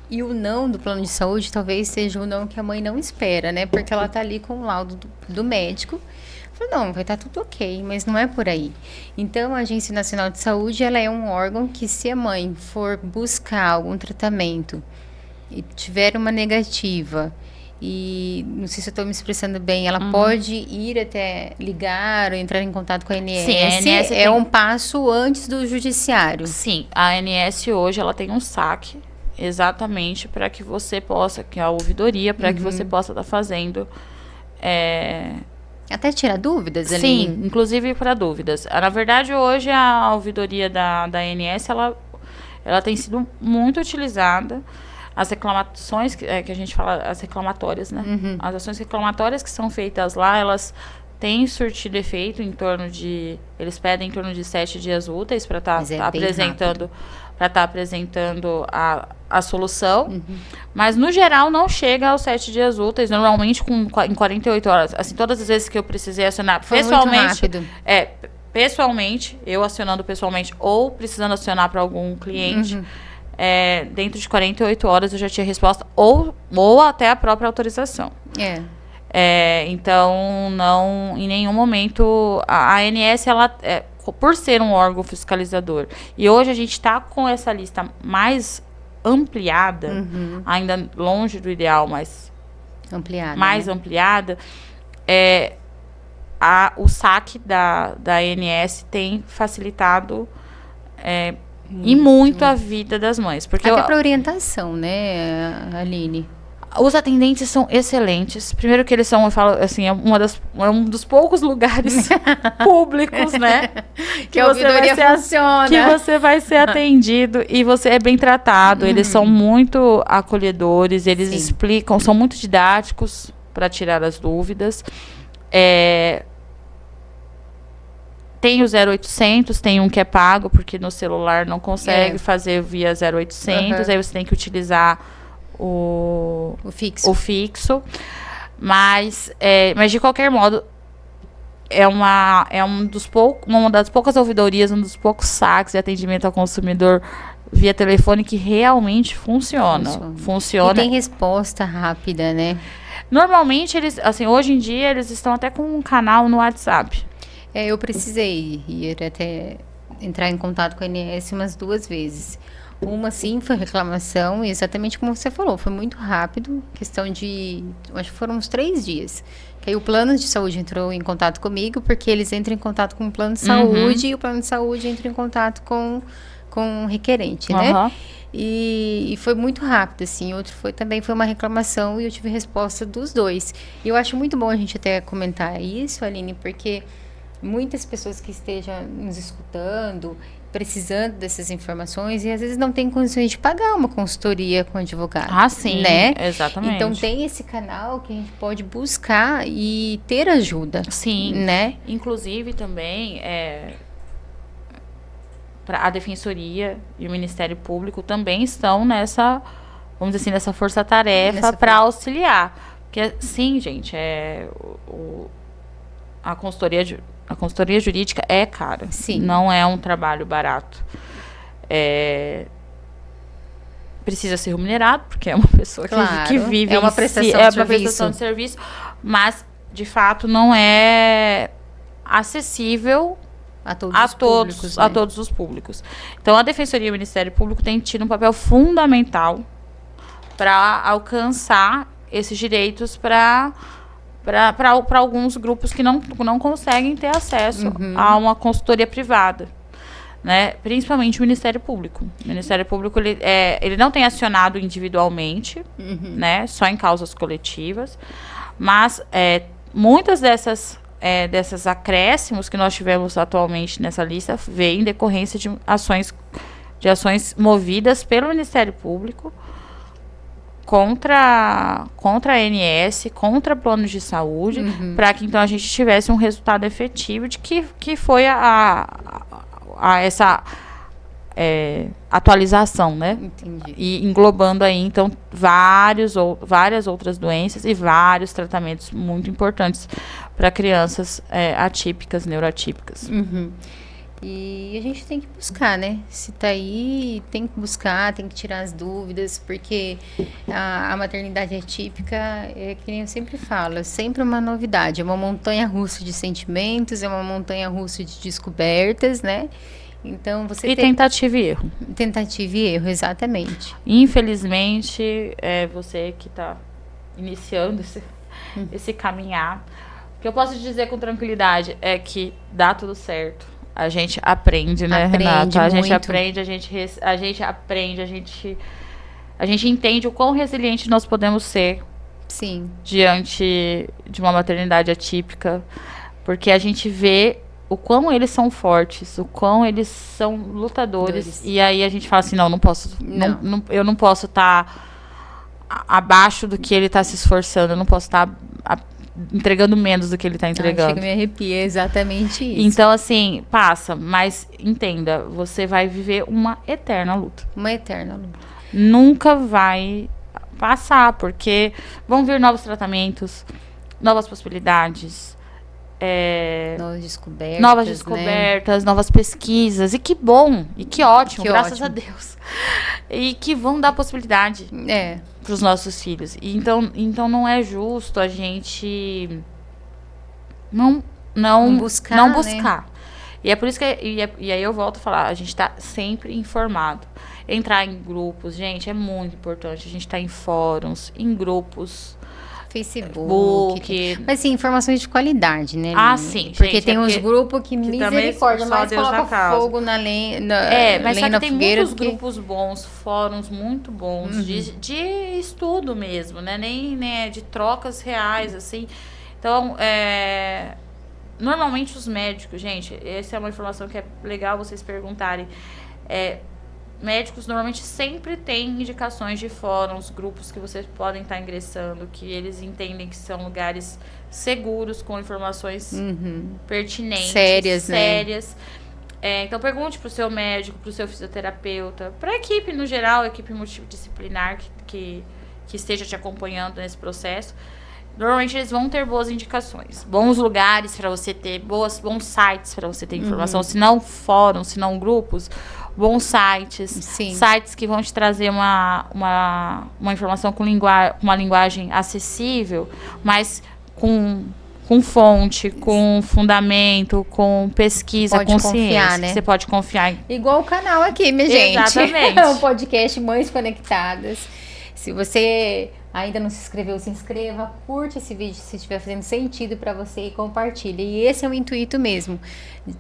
e o não do plano de saúde talvez seja o não que a mãe não espera, né? Porque ela tá ali com o laudo do médico. Fala, não, vai estar tudo ok, mas não é por aí. Então, a Agência Nacional de Saúde, ela é um órgão que, se a mãe for buscar algum tratamento e tiver uma negativa, e não sei se eu estou me expressando bem, ela pode ir até ligar ou entrar em contato com a ANS. Sim, a ANS é um passo antes do judiciário. Sim, a ANS hoje ela tem um saque exatamente para que você possa, que é a ouvidoria, para que você possa estar fazendo. Até tirar dúvidas ali? Sim, inclusive para dúvidas. Na verdade, hoje a ouvidoria da ANS ela tem sido muito utilizada. As reclamações, que a gente fala, as reclamatórias, né? As ações reclamatórias que são feitas lá, elas têm surtido efeito em torno de... Eles pedem em torno de 7 dias úteis para estar apresentando a solução. Mas, no geral, não chega aos 7 dias úteis. Normalmente, em 48 horas. Assim, todas as vezes que eu precisei acionar pessoalmente... Muito rápido. Pessoalmente, eu acionando pessoalmente ou precisando acionar para algum cliente... dentro de 48 horas eu já tinha resposta ou até a própria autorização. Então, não, em nenhum momento, a ANS, ela, por ser um órgão fiscalizador, e hoje a gente está com essa lista mais ampliada, ainda longe do ideal, mas mais ampliada, o saque da ANS tem facilitado e muito a vida das mães. Porque até para orientação, né, Aline? Os atendentes são excelentes. Primeiro que eles são, eu falo assim, é um dos poucos lugares públicos, né? que a ouvidoria funciona. Que você vai ser atendido e você é bem tratado. Eles são muito acolhedores, eles explicam, são muito didáticos para tirar as dúvidas. Tem o 0800, tem um que é pago, porque no celular não consegue fazer via 0800, aí você tem que utilizar o fixo. Mas de qualquer modo, uma das poucas ouvidorias, um dos poucos saques de atendimento ao consumidor via telefone que realmente funciona. E tem resposta rápida, né? Normalmente, eles, assim, hoje em dia, eles estão até com um canal no WhatsApp. Eu precisei ir até entrar em contato com a ANS umas 2 vezes. Uma, sim, foi reclamação, exatamente como você falou, foi muito rápido, questão de, acho que foram uns 3 dias. Que aí o plano de saúde entrou em contato comigo, porque eles entram em contato com o plano de saúde, e o plano de saúde entra em contato com o requerente, né? E foi muito rápido, assim. Outro também foi uma reclamação e eu tive resposta dos dois. E eu acho muito bom a gente até comentar isso, Aline, porque muitas pessoas que estejam nos escutando, precisando dessas informações, e às vezes não tem condições de pagar uma consultoria com advogado. Ah, sim, né? Exatamente. Então tem esse canal que a gente pode buscar e ter ajuda. Sim, né? Inclusive também a Defensoria e o Ministério Público também estão nessa, vamos dizer assim, nessa força-tarefa para auxiliar. Porque, sim, gente, a consultoria jurídica é cara. Sim. Não é um trabalho barato. Precisa ser remunerado, porque é uma pessoa que vive... É uma prestação de serviço. Mas, de fato, não é acessível a todos os públicos. Então, a Defensoria e o Ministério Público têm tido um papel fundamental para alcançar esses direitos para alguns grupos que não conseguem ter acesso a uma consultoria privada, né? Principalmente o Ministério Público. O Ministério Público ele não tem acionado individualmente, né? Só em causas coletivas, mas muitas dessas acréscimos que nós tivemos atualmente nessa lista vêm em decorrência de ações movidas pelo Ministério Público contra a ANS, contra planos de saúde, para que então a gente tivesse um resultado efetivo de que foi a essa atualização, né? Entendi. E englobando aí, então, várias outras doenças e vários tratamentos muito importantes para crianças atípicas, neuroatípicas. Uhum. E a gente tem que buscar, né? Se tá aí, tem que buscar, tem que tirar as dúvidas, porque a maternidade atípica é que nem eu sempre falo, é sempre uma novidade, é uma montanha-russa de sentimentos, é uma montanha-russa de descobertas, né? Então você E tentativa e erro. Tentativa e erro, exatamente. Infelizmente, você que está iniciando esse caminhar, o que eu posso dizer com tranquilidade é que dá tudo certo. A gente aprende, né, Renata? A gente aprende, a gente entende o quão resiliente nós podemos ser. Sim. Diante de uma maternidade atípica, porque a gente vê o quão eles são fortes, o quão eles são lutadores. E aí a gente fala assim, não posso. Não, eu não posso estar abaixo do que ele está se esforçando, eu não posso estar entregando menos do que ele está entregando. Chega, me arrepia, exatamente isso. Então, assim, passa, mas entenda, você vai viver uma eterna luta. Uma eterna luta. Nunca vai passar, porque vão vir novos tratamentos, novas possibilidades, novas descobertas, né? Novas pesquisas, e que bom, e que ótimo, graças a Deus. E que vão dar possibilidade para os nossos filhos. E então não é justo a gente não buscar. Né? E é por isso que e aí eu volto a falar, a gente está sempre informado. Entrar em grupos, gente, é muito importante. A gente está em fóruns, em grupos, Facebook. Mas sim, informações de qualidade, né? Sim. Porque gente, tem uns grupos que misericórdia, mas coloca fogo na lenha. Mas só que tem muitos grupos bons, fóruns muito bons, de estudo mesmo, né? Nem de trocas reais, assim. Então, normalmente os médicos, gente, essa é uma informação que é legal vocês perguntarem. Médicos normalmente sempre têm indicações de fóruns, grupos que vocês podem estar ingressando, que eles entendem que são lugares seguros, com informações pertinentes, sérias. Né? Então pergunte para o seu médico, para o seu fisioterapeuta, para a equipe no geral, a equipe multidisciplinar que esteja te acompanhando nesse processo. Normalmente eles vão ter boas indicações, bons lugares para você ter, bons sites para você ter informação, se não fóruns, se não grupos, bons sites, sites que vão te trazer uma informação com uma linguagem acessível, mas com fonte, com fundamento, com pesquisa, com ciência, né? Você pode confiar. Igual o canal aqui, minha gente. Exatamente. É um podcast Mães Conectadas. Se você ainda não se inscreveu, se inscreva, curte esse vídeo se estiver fazendo sentido para você e compartilhe. E esse é o intuito mesmo,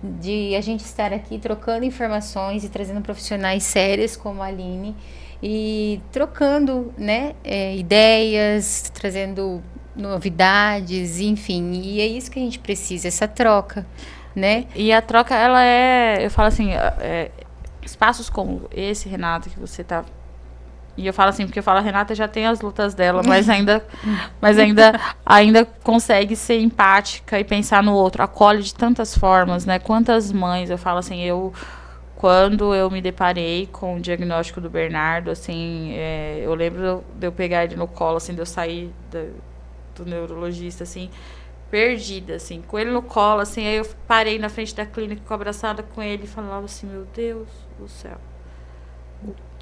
de a gente estar aqui trocando informações e trazendo profissionais sérios como a Aline e trocando, né, ideias, trazendo novidades, enfim. E é isso que a gente precisa, essa troca, né? E a troca, ela eu falo assim, espaços como esse, Renata, que você tá. E eu falo assim, porque eu falo, a Renata já tem as lutas dela, mas ainda consegue ser empática e pensar no outro. Acolhe de tantas formas, né? Quantas mães, eu falo assim, quando eu me deparei com o diagnóstico do Bernardo, assim, eu lembro de eu pegar ele no colo, assim, de eu sair do neurologista, assim, perdida, assim, com ele no colo, assim, aí eu parei na frente da clínica, abraçada com ele e falava assim, meu Deus do céu.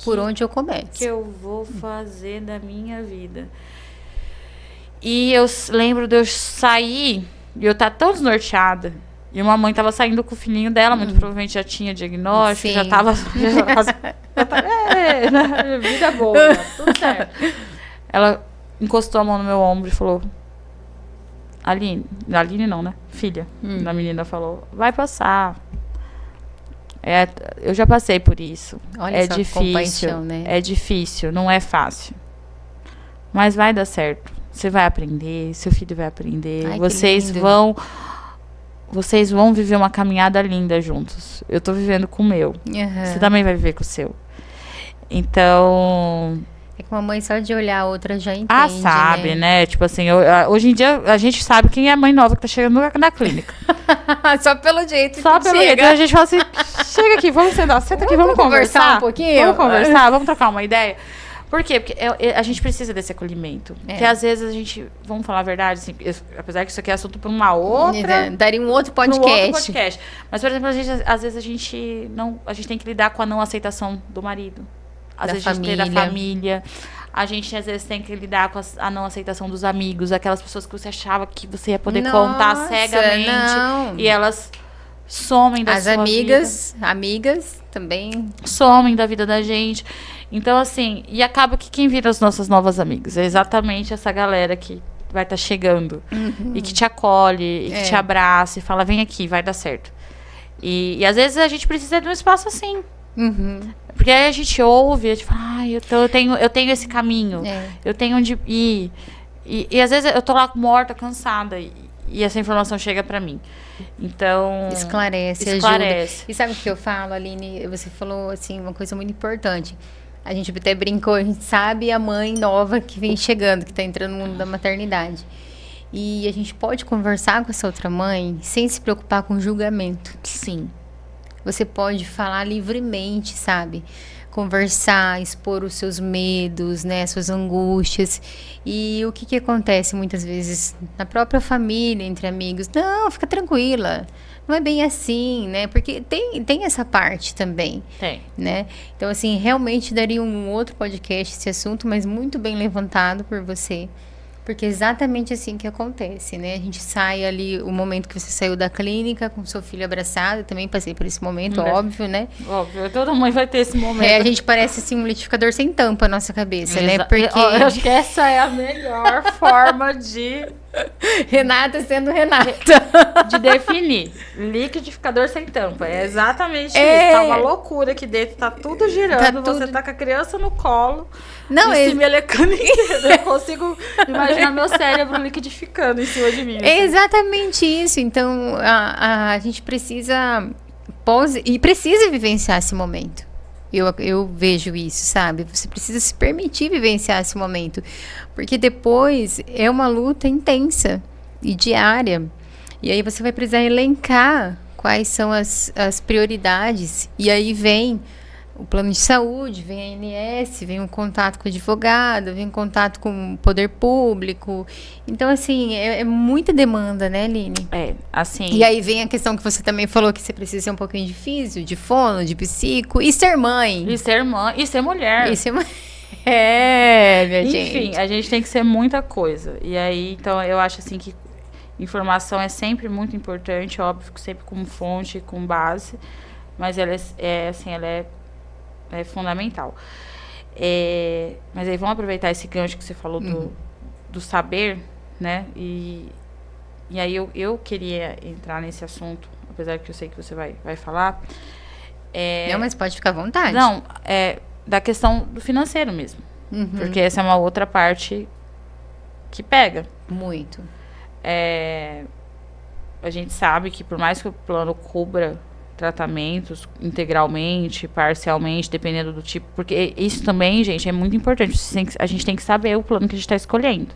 Por onde eu começo? O que eu vou fazer da minha vida? E eu lembro de eu sair e eu estar tão desnorteada. E uma mãe estava saindo com o filhinho dela, muito provavelmente já tinha diagnóstico, já estava. Vida boa, tudo certo. Ela encostou a mão no meu ombro e falou: Aline não, né? Filha. A menina falou: vai passar. Eu já passei por isso. Olha, é difícil, né? É difícil, não é fácil. Mas vai dar certo. Você vai aprender, seu filho vai aprender. Ai, vocês vão viver uma caminhada linda juntos. Eu tô vivendo com o meu. Você também vai viver com o seu. Então, É que uma mãe só de olhar a outra já entende, Ah, sabe, né? Tipo assim, hoje em dia a gente sabe quem é a mãe nova que tá chegando na clínica. Só pelo jeito Só que pelo chega. jeito. A gente fala assim, chega aqui, vamos sentar, senta aqui, vamos conversar um pouquinho? Vamos conversar, vamos trocar uma ideia. Por quê? Porque a gente precisa desse acolhimento. Porque às vezes a gente, vamos falar a verdade, assim, apesar que isso aqui é assunto para uma outra... Daria um outro podcast. Um outro podcast. Mas, por exemplo, às vezes a gente tem que lidar com a não aceitação do marido. Às vezes a gente tem da família. A gente, às vezes, tem que lidar com a não aceitação dos amigos. Aquelas pessoas que você achava que você ia poder contar cegamente. Não. E elas somem da sua vida. As amigas também. Somem da vida da gente. Então, assim, e acaba que quem vira as nossas novas amigas é exatamente essa galera que vai estar chegando. E que te acolhe, e que te abraça, e fala, vem aqui, vai dar certo. E às vezes a gente precisa de um espaço assim. Porque aí a gente ouve, a gente fala, eu tenho esse caminho, eu tenho onde ir. E às vezes eu tô lá morta, cansada, e essa informação chega pra mim. Então... Esclarece, ajuda. E sabe o que eu falo, Aline? Você falou, assim, uma coisa muito importante. A gente até brincou, a gente sabe a mãe nova que vem chegando, que tá entrando no mundo da maternidade. E a gente pode conversar com essa outra mãe sem se preocupar com julgamento. Sim. Você pode falar livremente, sabe? Conversar, expor os seus medos, né? Suas angústias. E o que acontece muitas vezes na própria família, entre amigos? Não, fica tranquila. Não é bem assim, né? Porque tem essa parte também. Tem. Né? Então, assim, realmente daria um outro podcast esse assunto, mas muito bem levantado por você. Porque é exatamente assim que acontece, né? A gente sai ali, o momento que você saiu da clínica com seu filho abraçado, eu também passei por esse momento, óbvio, né? Óbvio, toda mãe vai ter esse momento. A gente parece assim um liquidificador sem tampa na nossa cabeça, né? Porque eu acho que essa é a melhor forma de... Renata sendo Renata. De definir. Liquidificador sem tampa. É exatamente isso. Tá uma loucura aqui dentro, tá tudo girando. Você tá com a criança no colo. Não, e se melecando inteiro. Eu consigo imaginar meu cérebro liquidificando em cima de mim. É exatamente isso. Então, a gente precisa vivenciar esse momento. Eu vejo isso, sabe? Você precisa se permitir vivenciar esse momento. Porque depois é uma luta intensa e diária. E aí você vai precisar elencar quais são as prioridades. E aí vem o plano de saúde, vem a ANS, vem um contato com o advogado, vem um contato com o poder público. Então, assim, é muita demanda, né, Aline? Assim... E aí vem a questão que você também falou, que você precisa ser um pouquinho de físio, de fono, de psico, e ser mãe. E ser mãe, e ser mulher. Minha gente. Enfim, a gente tem que ser muita coisa. E aí, então, eu acho assim que informação é sempre muito importante, óbvio, sempre como fonte, com base, mas ela é fundamental. Mas aí vamos aproveitar esse gancho que você falou do saber, né? E aí eu queria entrar nesse assunto, apesar que eu sei que você vai falar. Não, mas pode ficar à vontade. Não, da questão do financeiro mesmo. Porque essa é uma outra parte que pega. Muito. A gente sabe que por mais que o plano cubra tratamentos integralmente, parcialmente, dependendo do tipo, porque isso também, gente, é muito importante. A gente tem que saber o plano que a gente está escolhendo.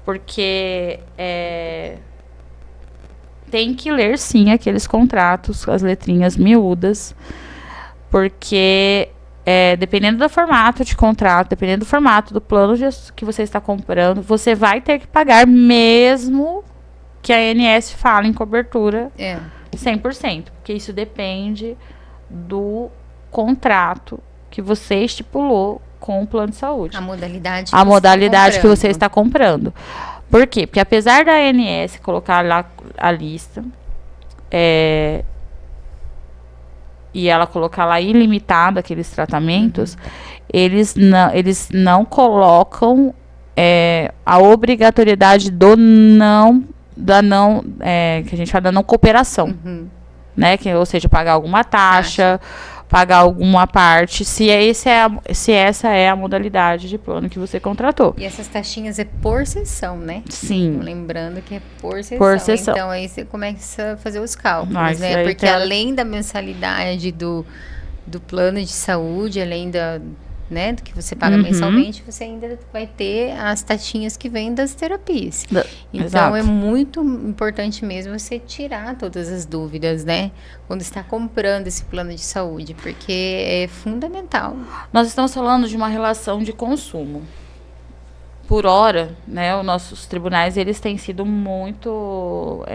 Porque tem que ler, sim, aqueles contratos, as letrinhas miúdas, porque dependendo do formato de contrato, dependendo do formato do plano que você está comprando, você vai ter que pagar mesmo que a ANS fale em cobertura 100%, porque isso depende do contrato que você estipulou com o plano de saúde. A modalidade que você está comprando. Por quê? Porque apesar da ANS colocar lá a lista, e ela colocar lá ilimitado aqueles tratamentos, eles não colocam a obrigatoriedade que a gente fala da não cooperação, né? Ou seja, pagar alguma taxa, pagar alguma parte, se essa é a modalidade de plano que você contratou. E essas taxinhas é por sessão, né? Sim. Lembrando que é por sessão. Por sessão. Então aí você começa a fazer os cálculos, né? Porque além da mensalidade do plano de saúde, além né, do que você paga mensalmente, você ainda vai ter as taxinhas que vêm das terapias. Então, Exato. é muito importante mesmo você tirar todas as dúvidas, né, quando está comprando esse plano de saúde, porque é fundamental. Nós estamos falando de uma relação de consumo. Por hora, né, os nossos tribunais, eles têm sido muito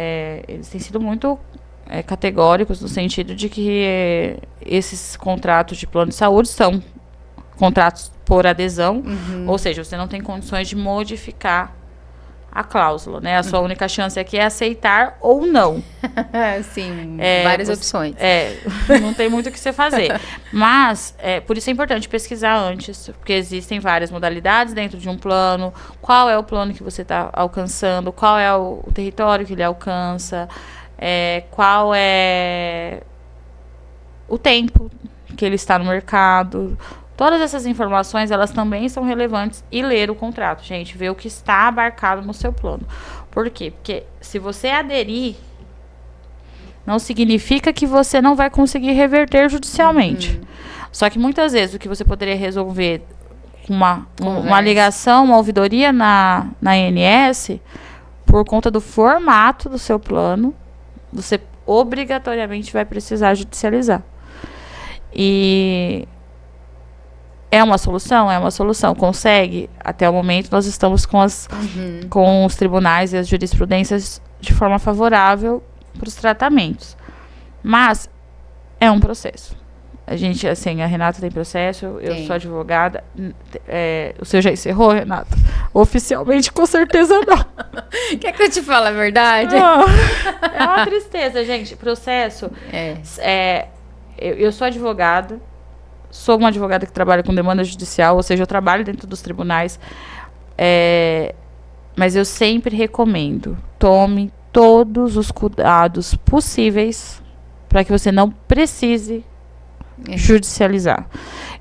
categóricos no sentido de que esses contratos de plano de saúde são contratos por adesão, ou seja, você não tem condições de modificar a cláusula, né? A sua única chance aqui é aceitar ou não. Sim, várias opções. Não tem muito o que você fazer. Mas, por isso é importante pesquisar antes, porque existem várias modalidades dentro de um plano, qual é o plano que você está alcançando, qual é o território que ele alcança, qual é o tempo que ele está no mercado. Todas essas informações, elas também são relevantes, e ler o contrato, gente, ver o que está abarcado no seu plano. Por quê? Porque se você aderir, não significa que você não vai conseguir reverter judicialmente. Só que muitas vezes o que você poderia resolver com uma ligação, uma ouvidoria na ANS, por conta do formato do seu plano, você obrigatoriamente vai precisar judicializar. E é uma solução? É uma solução. Consegue? Até o momento, nós estamos com os tribunais e as jurisprudências de forma favorável para os tratamentos. Mas é um processo. A gente, assim, a Renata tem processo, eu sou advogada. O seu já encerrou, Renata? Oficialmente, com certeza não. Quer que eu te fale a verdade? É uma tristeza, gente. Processo. Eu sou advogada. Sou uma advogada que trabalha com demanda judicial, ou seja, eu trabalho dentro dos tribunais. Mas eu sempre recomendo, tome todos os cuidados possíveis para que você não precise judicializar.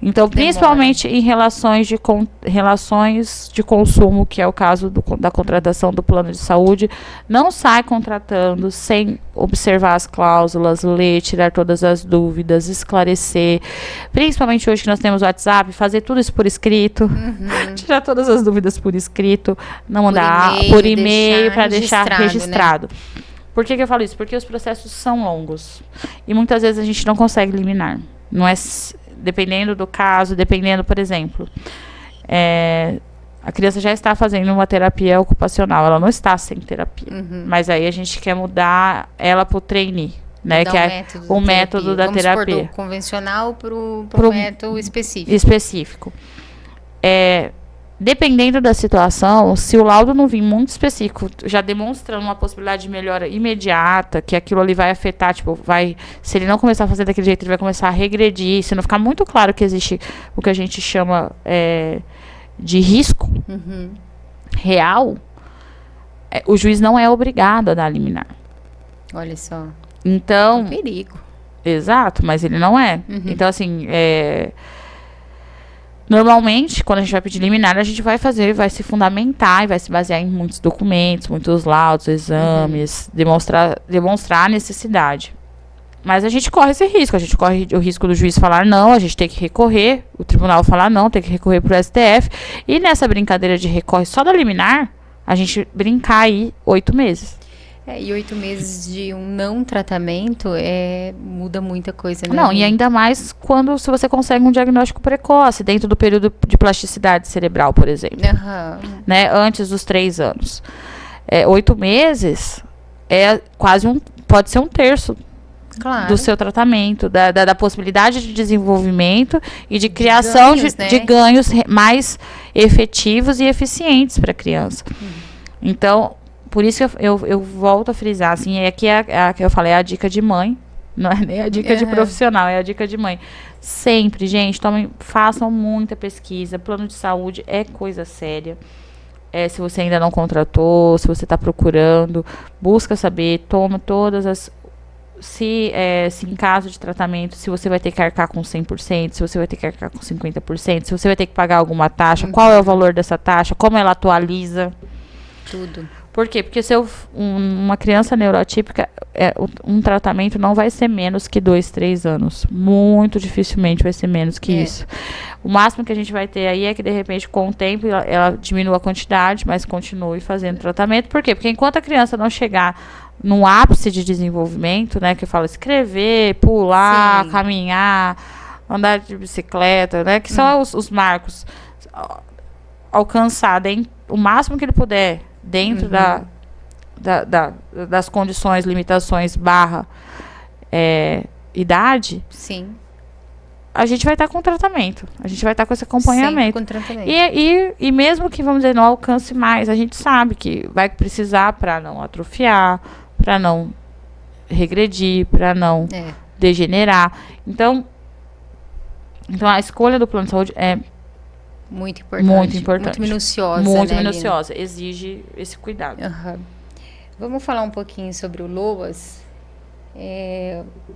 Então, principalmente em relações de consumo, que é o caso da contratação do plano de saúde, não sai contratando sem observar as cláusulas, ler, tirar todas as dúvidas, esclarecer. Principalmente hoje que nós temos o WhatsApp, fazer tudo isso por escrito, tirar todas as dúvidas por escrito, não mandar por e-mail para deixar registrado. Né? Por que eu falo isso? Porque os processos são longos e muitas vezes a gente não consegue liminar. Não é, dependendo do caso, dependendo, por exemplo, a criança já está fazendo uma terapia ocupacional, ela não está sem terapia, mas aí a gente quer mudar ela para o trainee, né, que é o método da terapia. Vamos pôr do convencional para o método específico. Dependendo da situação, se o laudo não vir muito específico, já demonstrando uma possibilidade de melhora imediata, que aquilo ali vai afetar, se ele não começar a fazer daquele jeito, ele vai começar a regredir, se não ficar muito claro que existe o que a gente chama de risco real, o juiz não é obrigado a dar liminar. Olha só. Então, um perigo. Exato, mas ele não é. Então, assim, normalmente, quando a gente vai pedir liminar, a gente vai se fundamentar e vai se basear em muitos documentos, muitos laudos, exames, demonstrar a necessidade. Mas a gente corre esse risco, a gente corre o risco do juiz falar não, a gente tem que recorrer, o tribunal falar não, tem que recorrer para o STF. E nessa brincadeira de recorre só da liminar, a gente brincar aí 8 meses. E 8 meses de um não tratamento muda muita coisa, né? Não, e ainda mais se você consegue um diagnóstico precoce, dentro do período de plasticidade cerebral, por exemplo. Né? Antes dos 3 anos. 8 meses pode ser um terço do seu tratamento, da possibilidade de desenvolvimento e de criação de ganhos mais efetivos e eficientes para a criança. Então, por isso que eu volto a frisar, assim, aqui a que eu falei, é a dica de mãe, não é nem a dica de profissional, é a dica de mãe. Sempre, gente, façam muita pesquisa, plano de saúde é coisa séria. Se você ainda não contratou, se você está procurando, busca saber, toma todas as... Se em caso de tratamento, se você vai ter que arcar com 100%, se você vai ter que arcar com 50%, se você vai ter que pagar alguma taxa, qual é o valor dessa taxa, como ela atualiza. Tudo. Por quê? Porque se uma criança neurotípica, um tratamento não vai ser menos que 2, 3 anos. Muito dificilmente vai ser menos que isso. O máximo que a gente vai ter aí é que, de repente, com o tempo, ela diminua a quantidade, mas continue fazendo tratamento. Por quê? Porque enquanto a criança não chegar no ápice de desenvolvimento, né, que eu falo escrever, pular, caminhar, andar de bicicleta, né, que são os marcos, alcançar o máximo que ele puder dentro das condições, limitações idade, sim, a gente vai estar com tratamento, a gente vai estar com esse acompanhamento. Com tratamento. E mesmo que, vamos dizer, não alcance mais, a gente sabe que vai precisar para não atrofiar, para não regredir, para não degenerar. Então a escolha do plano de saúde é muito importante. Muito minuciosa. Muito né, minuciosa. Exige esse cuidado. Vamos falar um pouquinho sobre o LOAS.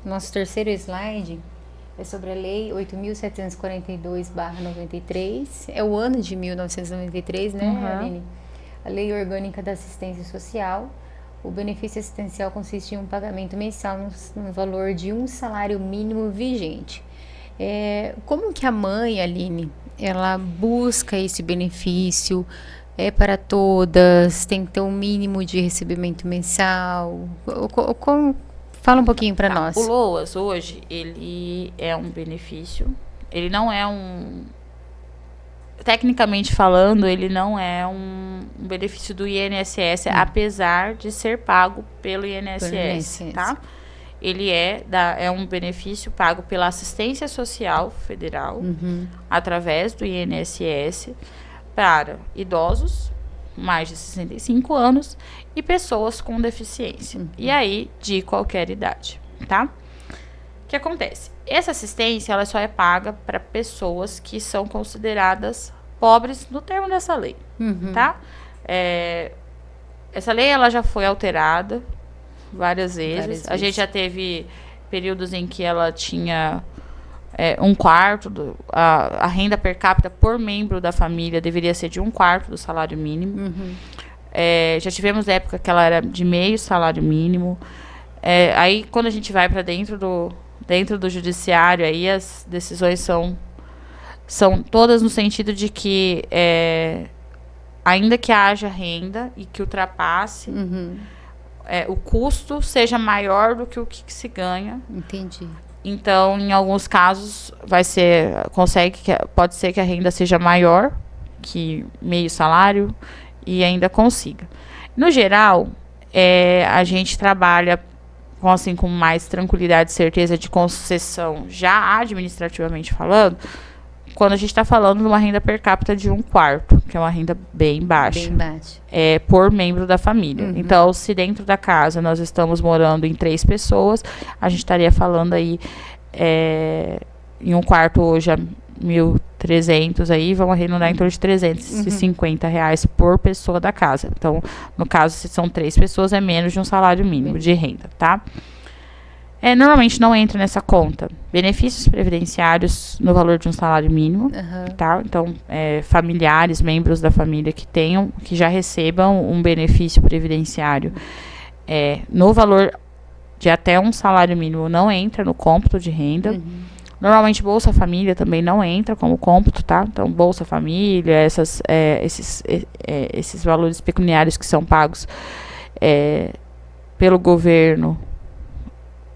Nosso terceiro slide é sobre a Lei 8.742/93. É o ano de 1993, né, Aline? A Lei Orgânica da Assistência Social. O benefício assistencial consiste em um pagamento mensal no valor de um salário mínimo vigente. Como que a mãe, Aline, ela busca esse benefício? É para todas? Tem que ter um mínimo de recebimento mensal? Fala um pouquinho para nós. O LOAS, hoje, ele é um benefício. Ele não é tecnicamente falando, ele não é um benefício do INSS, apesar de ser pago pelo INSS, tá? Ele é um benefício pago pela Assistência Social Federal, através do INSS, para idosos, mais de 65 anos, e pessoas com deficiência. E aí, de qualquer idade, tá? O que acontece? Essa assistência, ela só é paga para pessoas que são consideradas pobres no termo dessa lei, tá? Essa lei, ela já foi alterada várias vezes. A gente já teve períodos em que ela tinha um quarto, a renda per capita por membro da família deveria ser de 1/4 do salário mínimo. Já tivemos época que ela era de meio salário mínimo. Aí, quando a gente vai para dentro do judiciário, aí as decisões são todas no sentido de que ainda que haja renda e que ultrapasse, o custo seja maior do que o que se ganha. Entendi. Então, em alguns casos, pode ser que a renda seja maior que meio salário e ainda consiga. No geral, a gente trabalha com mais tranquilidade e certeza de concessão, já administrativamente falando, quando a gente está falando de uma renda per capita de 1/4, que é uma renda bem baixa. Bem baixa. Por membro da família. Então, se dentro da casa nós estamos morando em 3 pessoas, a gente estaria falando aí em 1/4 hoje a 1.300 aí, vamos arredondar em torno de R$350 por pessoa da casa. Então, no caso, se são 3 pessoas, é menos de um salário mínimo de renda, tá? Normalmente não entra nessa conta benefícios previdenciários no valor de um salário mínimo, tá? Então, familiares, membros da família que já recebam um benefício previdenciário no valor de até um salário mínimo não entra no cômputo de renda. Normalmente, Bolsa Família também não entra como cômputo, tá? Então, Bolsa Família, esses valores pecuniários que são pagos pelo governo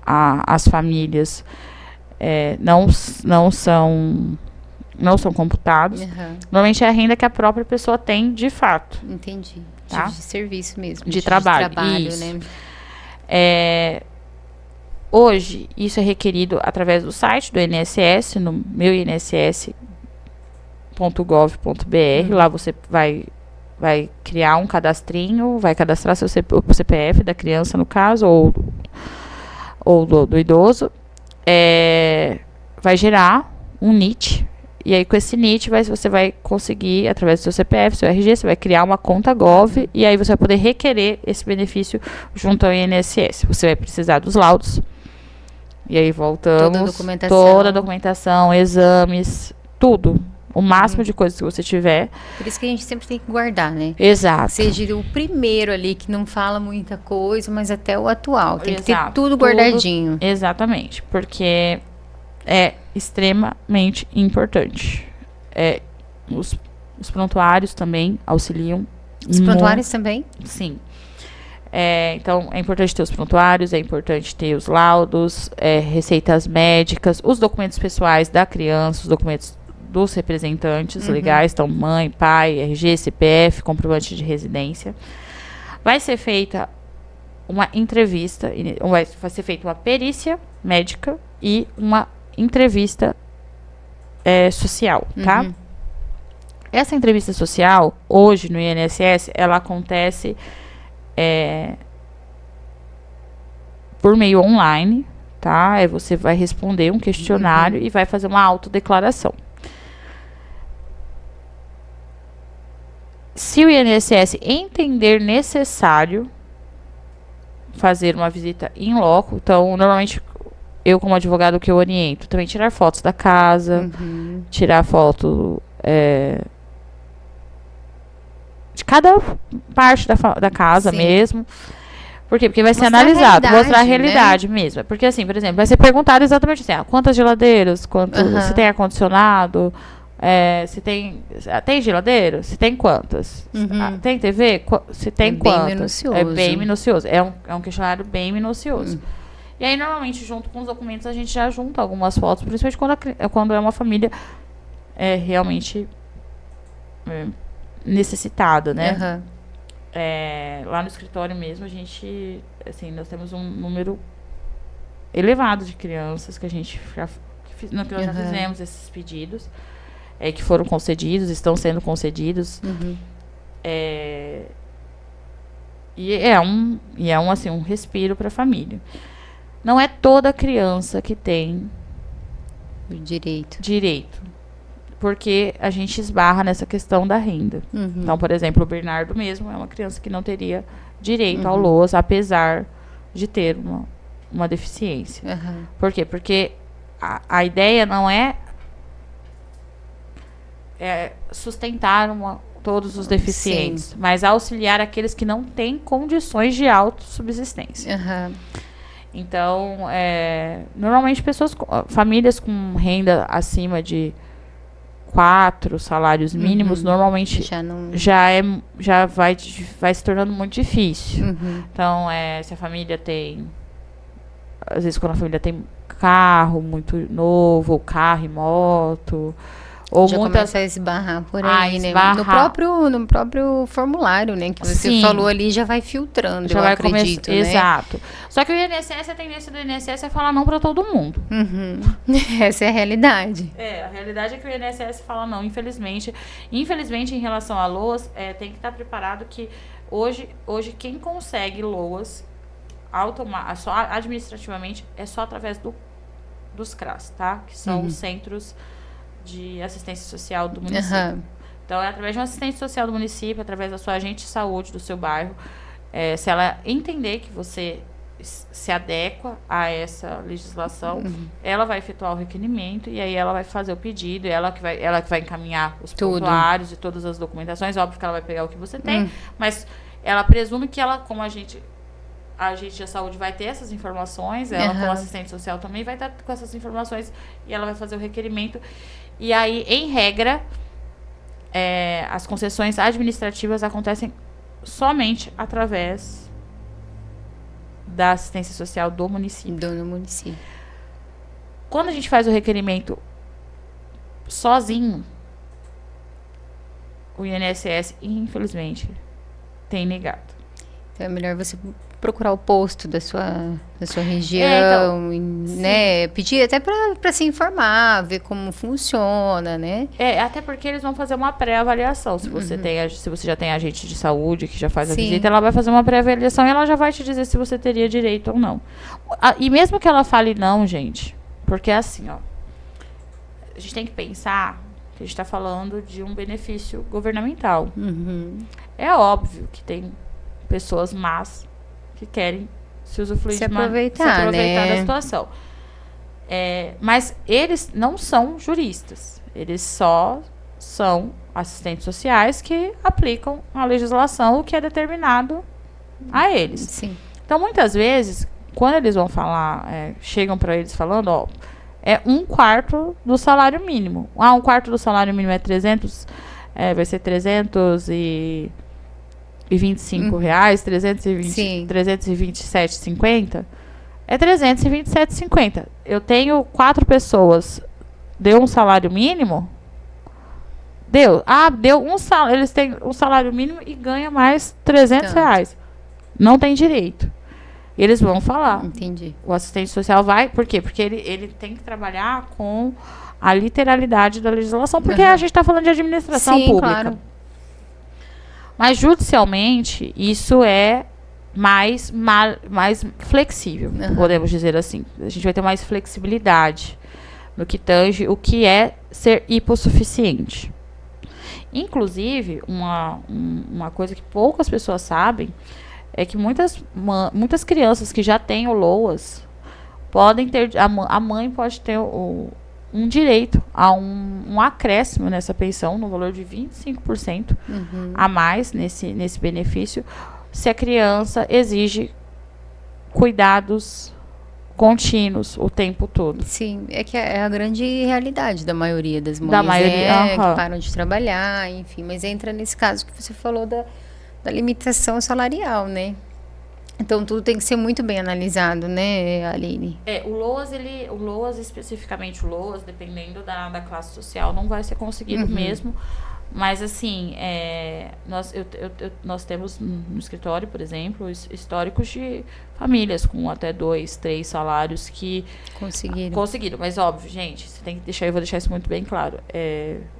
às famílias não são computados. Normalmente é a renda que a própria pessoa tem de fato. Entendi. Tá? De serviço mesmo. De trabalho, né? Hoje, isso é requerido através do site do INSS, no meu inss.gov.br. Lá você vai criar um cadastrinho, vai cadastrar o CPF da criança, no caso, ou do idoso. Vai gerar um NIT. E aí, com esse NIT, você vai conseguir, através do seu CPF, seu RG, você vai criar uma conta Gov, e aí você vai poder requerer esse benefício junto ao INSS. Você vai precisar dos laudos. E aí voltamos. Toda a documentação, exames, tudo. O máximo de coisas que você tiver. Por isso que a gente sempre tem que guardar, né? Exato. Seja o primeiro ali que não fala muita coisa, mas até o atual. Tem que ter Exato. tudo guardadinho. Exatamente. Porque é extremamente importante. Os prontuários também auxiliam. Os prontuários também? Sim. Então, é importante ter os prontuários, é importante ter os laudos, receitas médicas, os documentos pessoais da criança, os documentos dos representantes legais, então mãe, pai, RG, CPF, comprovante de residência. Vai ser feita uma entrevista, vai ser feita uma perícia médica e uma entrevista social, tá? Essa entrevista social, hoje no INSS, ela acontece por meio online, tá? Aí você vai responder um questionário e vai fazer uma autodeclaração. Se o INSS entender necessário fazer uma visita in loco, então, normalmente, eu como advogado, o que eu oriento? Também tirar fotos da casa, tirar foto de cada parte da casa mesmo. Por quê? Porque vai ser analisado, mostrar a realidade, né? Mesmo. Porque, assim, por exemplo, vai ser perguntado exatamente assim, quantas geladeiras, se tem ar-condicionado, se tem geladeira, se tem quantas, tem TV, se tem quantas. É bem minucioso. É um questionário bem minucioso. E aí, normalmente, junto com os documentos, a gente já junta algumas fotos, principalmente quando é uma família realmente necessitada, né? Lá no escritório mesmo, a gente, assim, nós temos um número elevado de crianças que a gente já fizemos esses pedidos, que foram concedidos, estão sendo concedidos. E é um respiro para a família. Não é toda criança que tem direito. Porque a gente esbarra nessa questão da renda. Então, por exemplo, o Bernardo mesmo é uma criança que não teria direito ao LOAS, apesar de ter uma deficiência. Por quê? Porque a ideia não é sustentar todos os deficientes, mas auxiliar aqueles que não têm condições de autossubsistência. Então, normalmente famílias com renda acima de 4 salários mínimos, normalmente já vai se tornando muito difícil. Então, se a família tem, às vezes quando a família tem carro muito novo, ou carro e moto, ou já começa a esbarrar por aí, né? No próprio formulário, né? Que você falou ali, já vai filtrando, eu acredito, né? Exato. Só que o INSS, a tendência do INSS é falar não para todo mundo. Essa é a realidade. A realidade é que o INSS fala não, infelizmente. Infelizmente, em relação a LOAS, tem que estar preparado que hoje quem consegue LOAS só administrativamente é só através dos CRAS, tá? Que são os centros de assistência social do município. Então, é através de uma assistente social do município, através da sua agente de saúde do seu bairro. Se ela entender que você se adequa a essa legislação, ela vai efetuar o requerimento e aí ela vai fazer o pedido, ela que vai encaminhar os prontuários e todas as documentações. Óbvio que ela vai pegar o que você tem, mas ela presume que ela, como a agente de saúde, vai ter essas informações, ela como assistente social também vai estar com essas informações e ela vai fazer o requerimento. E aí, em regra, as concessões administrativas acontecem somente através da assistência social do município. Quando a gente faz o requerimento sozinho, o INSS, infelizmente, tem negado. Então é melhor você procurar o posto da sua região, né? Pedir até para se informar, ver como funciona, né? Até porque eles vão fazer uma pré-avaliação. Se você já tem agente de saúde que já faz a visita, ela vai fazer uma pré-avaliação e ela já vai te dizer se você teria direito ou não. E mesmo que ela fale não, gente, porque é assim, ó, a gente tem que pensar que a gente está falando de um benefício governamental. É óbvio que tem pessoas más que querem se aproveitar da situação. Mas eles não são juristas. Eles só são assistentes sociais que aplicam a legislação, o que é determinado a eles. Sim. Então, muitas vezes, quando eles vão falar, chegam para eles falando, ó, é 1/4 do salário mínimo. 1/4 do salário mínimo é 300, vai ser 325 reais, 327,50. É 327,50. Eu tenho 4 pessoas, deu um salário mínimo? Deu. Deu um salário. Eles têm um salário mínimo e ganham mais 300 reais. Não tem direito. Eles vão falar. Entendi. O assistente social vai. Por quê? Porque ele tem que trabalhar com a literalidade da legislação. Porque a gente está falando de administração pública. Claro. Mas judicialmente, isso é mais flexível, podemos dizer assim. A gente vai ter mais flexibilidade no que tange o que é ser hipossuficiente. Inclusive, uma coisa que poucas pessoas sabem é que muitas crianças que já têm o LOAS podem ter, a mãe pode ter um direito a um acréscimo nessa pensão no valor de 25% a mais nesse benefício, se a criança exige cuidados contínuos o tempo todo. Sim, é que é a grande realidade da maioria das mães, da maioria, que param de trabalhar, enfim, mas entra nesse caso que você falou da limitação salarial, né? Então tudo tem que ser muito bem analisado, né, Aline? O LOAS, especificamente o LOAS, dependendo da classe social, não vai ser conseguido mesmo. Mas, assim, nós temos no escritório, por exemplo, históricos de famílias com até 2, 3 salários que conseguiram. Mas, óbvio, gente, você tem que deixar, eu vou deixar isso muito bem claro.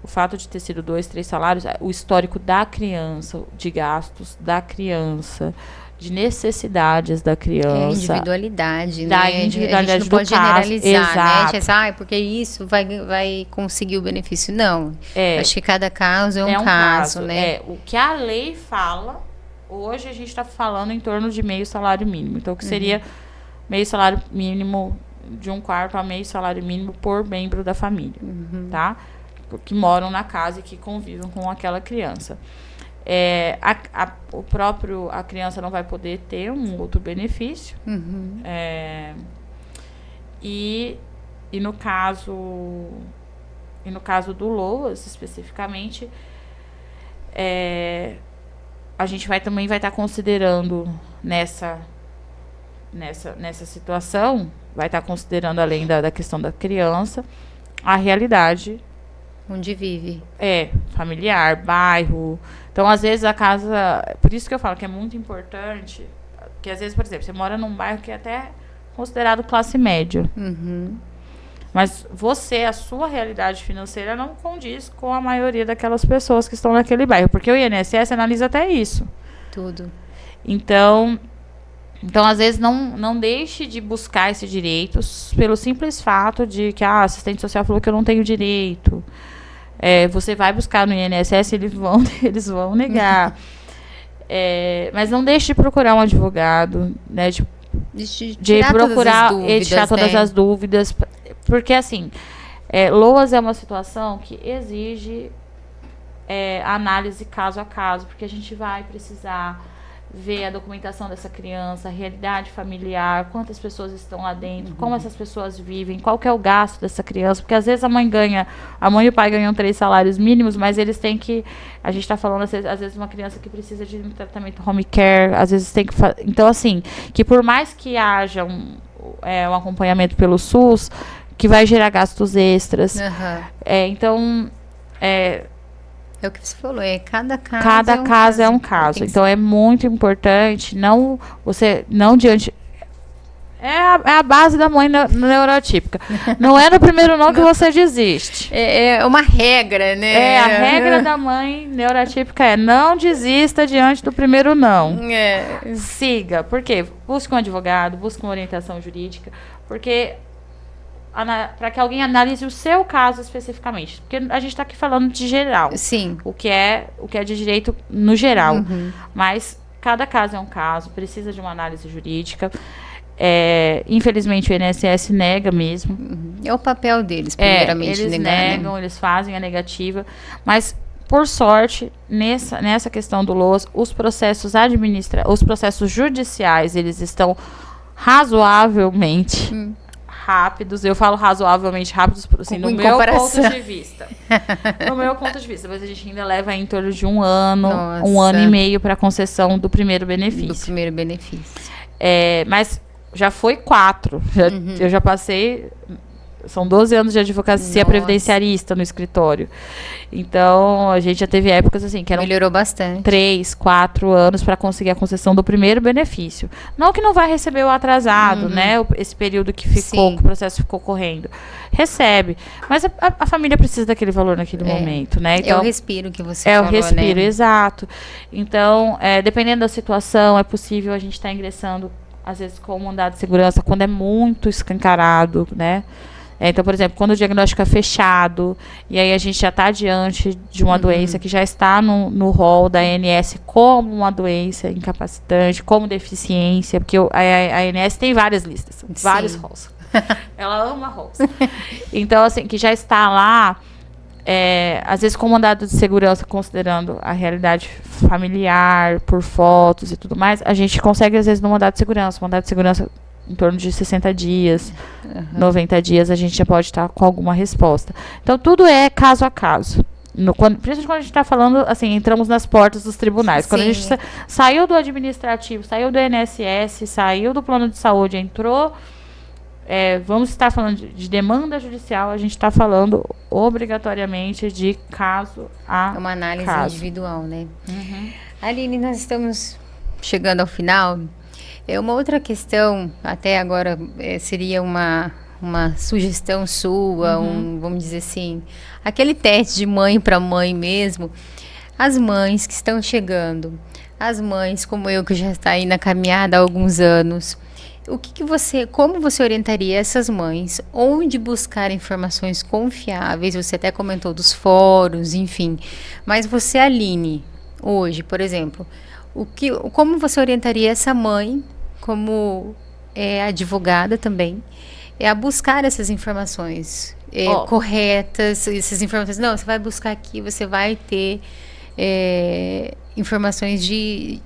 O fato de ter sido 2, 3 salários, o histórico da criança, de gastos da criança, de necessidades da criança. Individualidade, da né? individualidade a gente não pode generalizar, exato. né? Tipo, porque isso vai conseguir o benefício. Não. Acho que cada caso é um caso, né? O que a lei fala, hoje a gente está falando em torno de meio salário mínimo. Então, o que seria meio salário mínimo de 1/4 a meio salário mínimo por membro da família, tá? Que moram na casa e que convivem com aquela criança. A criança não vai poder ter um outro benefício. E no caso do LOAS, especificamente, a gente também vai estar considerando nessa situação, vai estar considerando, além da questão da criança, a realidade onde vive. Familiar, bairro. Então, às vezes, a casa... Por isso que eu falo que é muito importante, que às vezes, por exemplo, você mora num bairro que é até considerado classe média. Mas a sua realidade financeira não condiz com a maioria daquelas pessoas que estão naquele bairro. Porque o INSS analisa até isso. Tudo. Então às vezes, não deixe de buscar esse direito pelo simples fato de que a assistente social falou que eu não tenho direito. Você vai buscar no INSS, eles vão negar. Mas não deixe de procurar um advogado, né? De procurar tirar todas as dúvidas. Porque, assim, LOAS é uma situação que exige análise caso a caso, porque a gente vai precisar ver a documentação dessa criança, a realidade familiar, quantas pessoas estão lá dentro, como essas pessoas vivem, qual que é o gasto dessa criança, porque às vezes a mãe e o pai ganham 3 salários mínimos, mas eles têm que, a gente está falando às vezes uma criança que precisa de um tratamento home care, às vezes tem que então, assim, que por mais que haja um acompanhamento pelo SUS, que vai gerar gastos extras, então é o que você falou, cada caso é um caso. Então, é muito importante não diante... É a base da mãe neurotípica. Não é no primeiro não que você desiste. É uma regra, né? A regra da mãe neurotípica é não desista diante do primeiro não. Siga. Por quê? Busque um advogado, busque uma orientação jurídica, porque... para que alguém analise o seu caso especificamente. Porque a gente está aqui falando de geral. Sim. O que é de direito no geral. Mas cada caso é um caso, precisa de uma análise jurídica. Infelizmente, o INSS nega mesmo. É o papel deles, primeiramente, eles negar, negam, eles fazem a negativa, mas por sorte, nessa questão do LOAS, os processos judiciais, eles estão razoavelmente rápidos. Eu falo razoavelmente rápidos, assim, no meu ponto de vista. No meu ponto de vista, mas a gente ainda leva em torno de 1 ano, Nossa. 1 ano e meio para a concessão do primeiro benefício. Do primeiro benefício. Mas já foi 4. Eu já passei... São 12 anos de advocacia previdenciarista no escritório. Então, a gente já teve épocas assim que eram... Melhorou bastante. 3, 4 anos para conseguir a concessão do primeiro benefício. Não que não vai receber o atrasado, né? Esse período que ficou, que o processo ficou correndo. Recebe. Mas a família precisa daquele valor naquele momento, né? Então, é o respiro que você falou, o respiro, exato. Então, dependendo da situação, é possível a gente estar ingressando, às vezes, com o mandado de segurança, quando é muito escancarado, né? Então, por exemplo, quando o diagnóstico é fechado, e aí a gente já está diante de uma doença que já está no rol da ANS como uma doença incapacitante, como deficiência, porque a ANS tem várias listas, vários rols. Ela ama rols. Então, assim, que já está lá, às vezes com mandado de segurança, considerando a realidade familiar, por fotos e tudo mais, a gente consegue, às vezes, no mandado de segurança em torno de 60 dias, 90 dias, a gente já pode estar com alguma resposta. Então, tudo é caso a caso. Principalmente quando a gente está falando, assim, entramos nas portas dos tribunais. Quando a gente saiu do administrativo, saiu do INSS, saiu do plano de saúde, entrou, vamos estar falando de demanda judicial, a gente está falando obrigatoriamente de caso a caso. Uma análise individual, né? Aline, nós estamos chegando ao final. Uma outra questão, até agora, seria uma sugestão sua, vamos dizer assim, aquele teste de mãe para mãe mesmo. As mães que estão chegando, as mães como eu, que já está aí na caminhada há alguns anos, como você orientaria essas mães? Onde buscar informações confiáveis? Você até comentou dos fóruns, enfim. Mas você, Aline, hoje, por exemplo, como você orientaria essa mãe, como advogada também, a buscar essas informações corretas, essas informações? Não, você vai buscar aqui, você vai ter informações de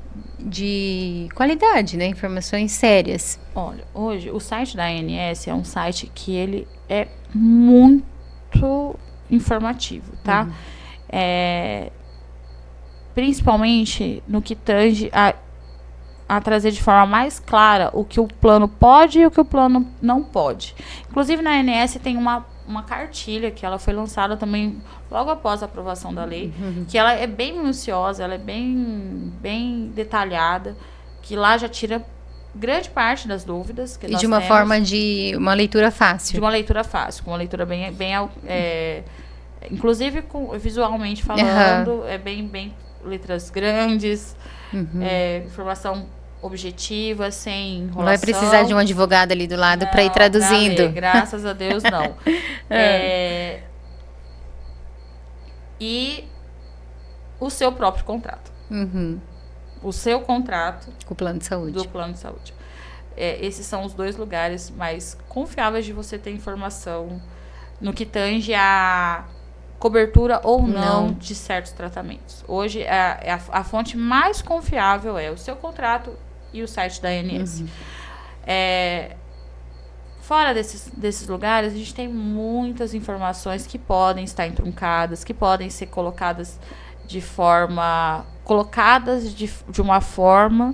qualidade, né? Informações sérias. Olha, hoje o site da ANS é um site que ele é muito informativo, tá? Principalmente no que tange a trazer de forma mais clara o que o plano pode e o que o plano não pode. Inclusive, na ANS tem uma cartilha que ela foi lançada também logo após a aprovação da lei, que ela é bem minuciosa, ela é bem detalhada, que lá já tira grande parte das dúvidas que nós de uma temos, forma de uma leitura fácil. De uma leitura fácil, com uma leitura bem inclusive visualmente falando, é bem letras grandes, informação objetiva, sem enrolação. Não vai precisar de um advogado ali do lado para ir traduzindo. Graças a Deus, não. E o seu próprio contrato. O seu contrato com o plano de saúde. Do plano de saúde. Esses são os 2 lugares mais confiáveis de você ter informação no que tange a cobertura ou não de certos tratamentos. Hoje, a fonte mais confiável é o seu contrato e o site da ANS. Fora desses lugares, a gente tem muitas informações que podem estar entruncadas, que podem ser colocadas de uma forma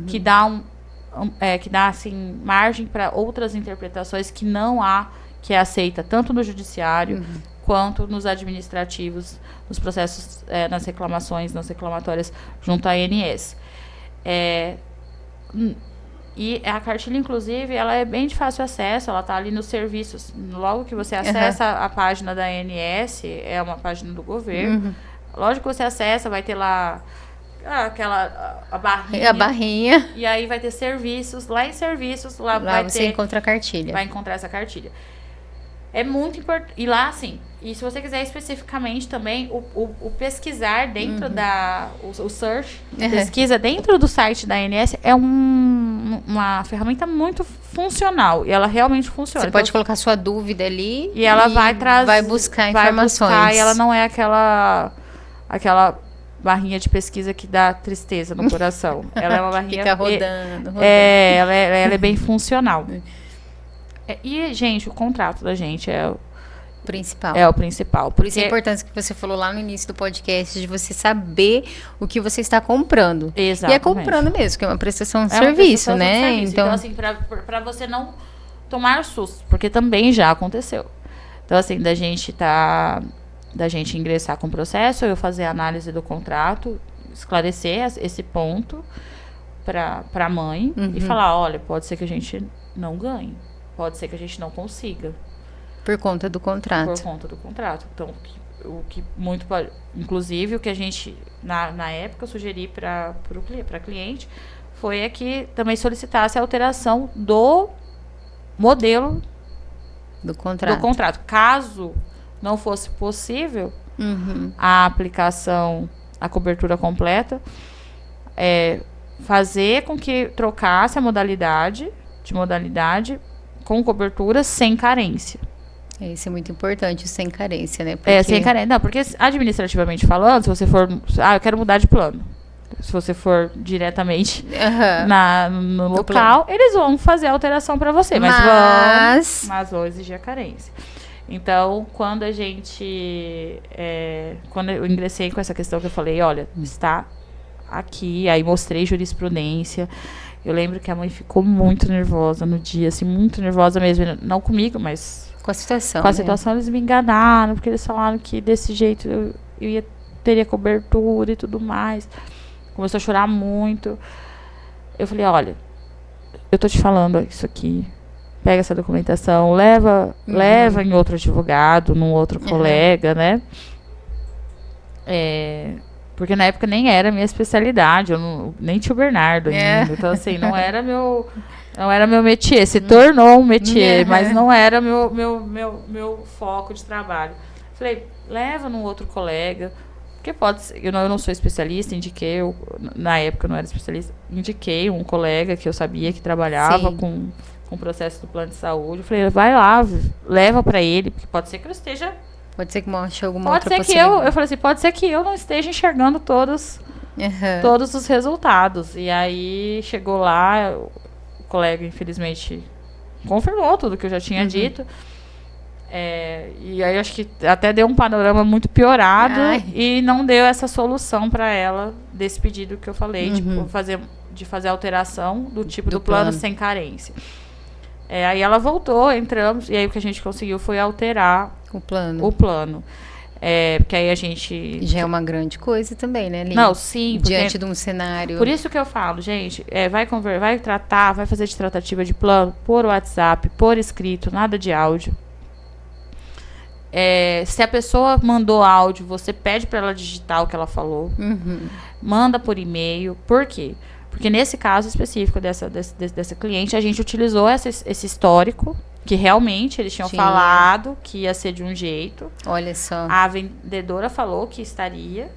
que dá assim, margem para outras interpretações que não há, que é aceita tanto no judiciário quanto nos administrativos, nos processos, nas reclamações, nas reclamatórias junto à ANS. E a cartilha, inclusive, ela é bem de fácil acesso, ela está ali nos serviços. Logo que você acessa a página da ANS, é uma página do governo, lógico que você acessa, vai ter lá a barrinha. A barrinha. E aí vai ter serviços, lá em serviços, lá você encontra a cartilha. Vai encontrar essa cartilha. É muito importante. E lá, assim, e se você quiser especificamente também, o pesquisar dentro o search, pesquisa dentro do site da ANS é uma ferramenta muito funcional. E ela realmente funciona. Você pode colocar sua dúvida ali e ela vai trazer. Vai buscar informações. E ela não é aquela barrinha de pesquisa que dá tristeza no coração. Ela é uma barrinha... Fica rodando. Ela é bem funcional. E, gente, o contrato da gente é o principal. É o principal. Por isso a importância que você falou lá no início do podcast de você saber o que você está comprando. Exatamente. E é comprando mesmo, que é uma prestação de serviço, né? Então, assim, pra você não tomar susto, porque também já aconteceu. Então, assim, da gente ingressar com o processo, eu fazer a análise do contrato, esclarecer esse ponto para a mãe e falar, olha, pode ser que a gente não ganhe, pode ser que a gente não consiga. Por conta do contrato. Por conta do contrato. Então, inclusive, o que a gente, na época, sugeri para a cliente foi que também solicitasse a alteração do modelo do contrato. Caso não fosse possível a aplicação, a cobertura completa, fazer com que trocasse a modalidade com cobertura sem carência. Isso é muito importante, sem carência, né? Porque... sem carência. Não, porque administrativamente falando, se você for... eu quero mudar de plano. Se você for diretamente no local, eles vão fazer a alteração para você. Mas vão exigir a carência. Então, quando a gente... quando eu ingressei com essa questão que eu falei, olha, está aqui, aí mostrei jurisprudência. Eu lembro que a mãe ficou muito nervosa no dia, assim, muito nervosa mesmo. Não comigo, mas... Com a situação. Com a situação, eles me enganaram, porque eles falaram que desse jeito eu teria cobertura e tudo mais. Começou a chorar muito. Eu falei, olha, eu tô te falando isso aqui. Pega essa documentação, leva em outro advogado, num outro colega, né? Porque na época nem era minha especialidade, nem tinha o Bernardo ainda. Então, assim, não era meu métier. Se tornou um métier, mas não era meu foco de trabalho. Falei, leva num outro colega, porque pode ser, eu não sou especialista, na época eu não era especialista, indiquei um colega que eu sabia que trabalhava com o processo do plano de saúde. Falei, vai lá, leva para ele, porque pode ser que eu esteja... Pode ser que mostre alguma outra possibilidade. Eu falei assim, pode ser que eu não esteja enxergando todos os resultados. E aí, chegou lá, o colega, infelizmente, confirmou tudo que eu já tinha dito. E aí, acho que até deu um panorama muito piorado e não deu essa solução para ela desse pedido que eu falei, tipo, de fazer alteração do tipo do plano sem carência. Aí ela voltou, entramos, e aí o que a gente conseguiu foi alterar o plano. Porque aí a gente... Já é uma grande coisa também, né, Lili? Não, sim. Diante de um cenário... Por isso que eu falo, gente, vai fazer de tratativa de plano por WhatsApp, por escrito, nada de áudio. Se a pessoa mandou áudio, você pede para ela digitar o que ela falou. Manda por e-mail. Por quê? Porque nesse caso específico dessa cliente, a gente utilizou esse histórico, que realmente eles tinham falado que ia ser de um jeito. Olha só. A vendedora falou que estaria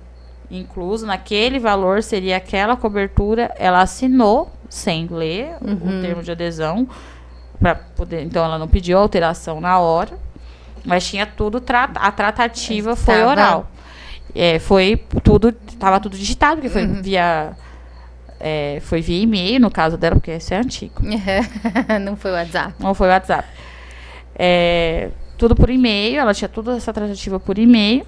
incluso, naquele valor seria aquela cobertura. Ela assinou, sem ler o termo de adesão, para poder. Então, ela não pediu alteração na hora, mas tinha tudo, a tratativa foi oral. Estava tudo digitado, porque foi via... foi via e-mail, no caso dela, porque esse é antigo. Não foi WhatsApp. Não foi WhatsApp. Tudo por e-mail, ela tinha toda essa tratativa por e-mail.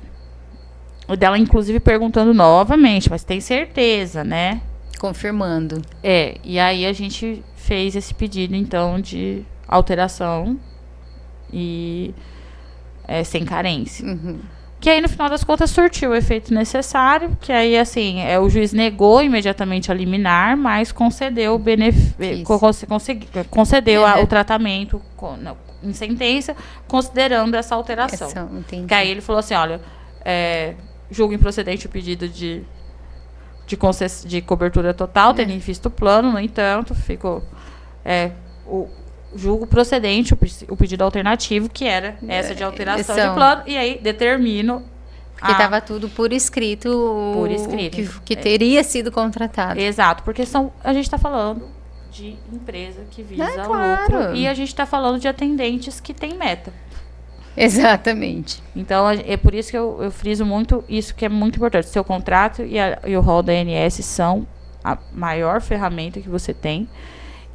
E dela, inclusive, perguntando novamente, mas tem certeza, né? Confirmando. E aí a gente fez esse pedido, então, de alteração e sem carência. Que aí, no final das contas, surtiu o efeito necessário, que aí, assim, o juiz negou imediatamente a liminar, mas concedeu o o tratamento em sentença, considerando essa alteração. Que aí ele falou assim, olha, julgo improcedente o pedido de cobertura total, tendo em vista o plano, no entanto, ficou... julgo procedente o pedido alternativo, que era essa de alteração de plano, e aí determino. Porque estava tudo por escrito, que teria sido contratado. Exato, porque a gente está falando de empresa que visa lucro, e a gente está falando de atendentes que têm meta. Exatamente. Então, é por isso que eu friso muito isso, que é muito importante. Seu contrato e o rol da ANS são a maior ferramenta que você tem,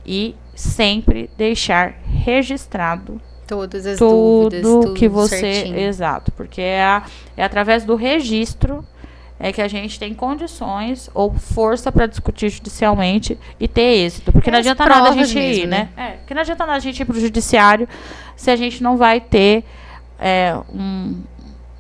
e sempre deixar registrado todas as dúvidas, tudo que você... certinho. Exato, porque é através do registro que a gente tem condições ou força para discutir judicialmente e ter êxito. Porque não adianta nada a gente ir, né? Porque não adianta nada a gente ir para o judiciário se a gente não vai ter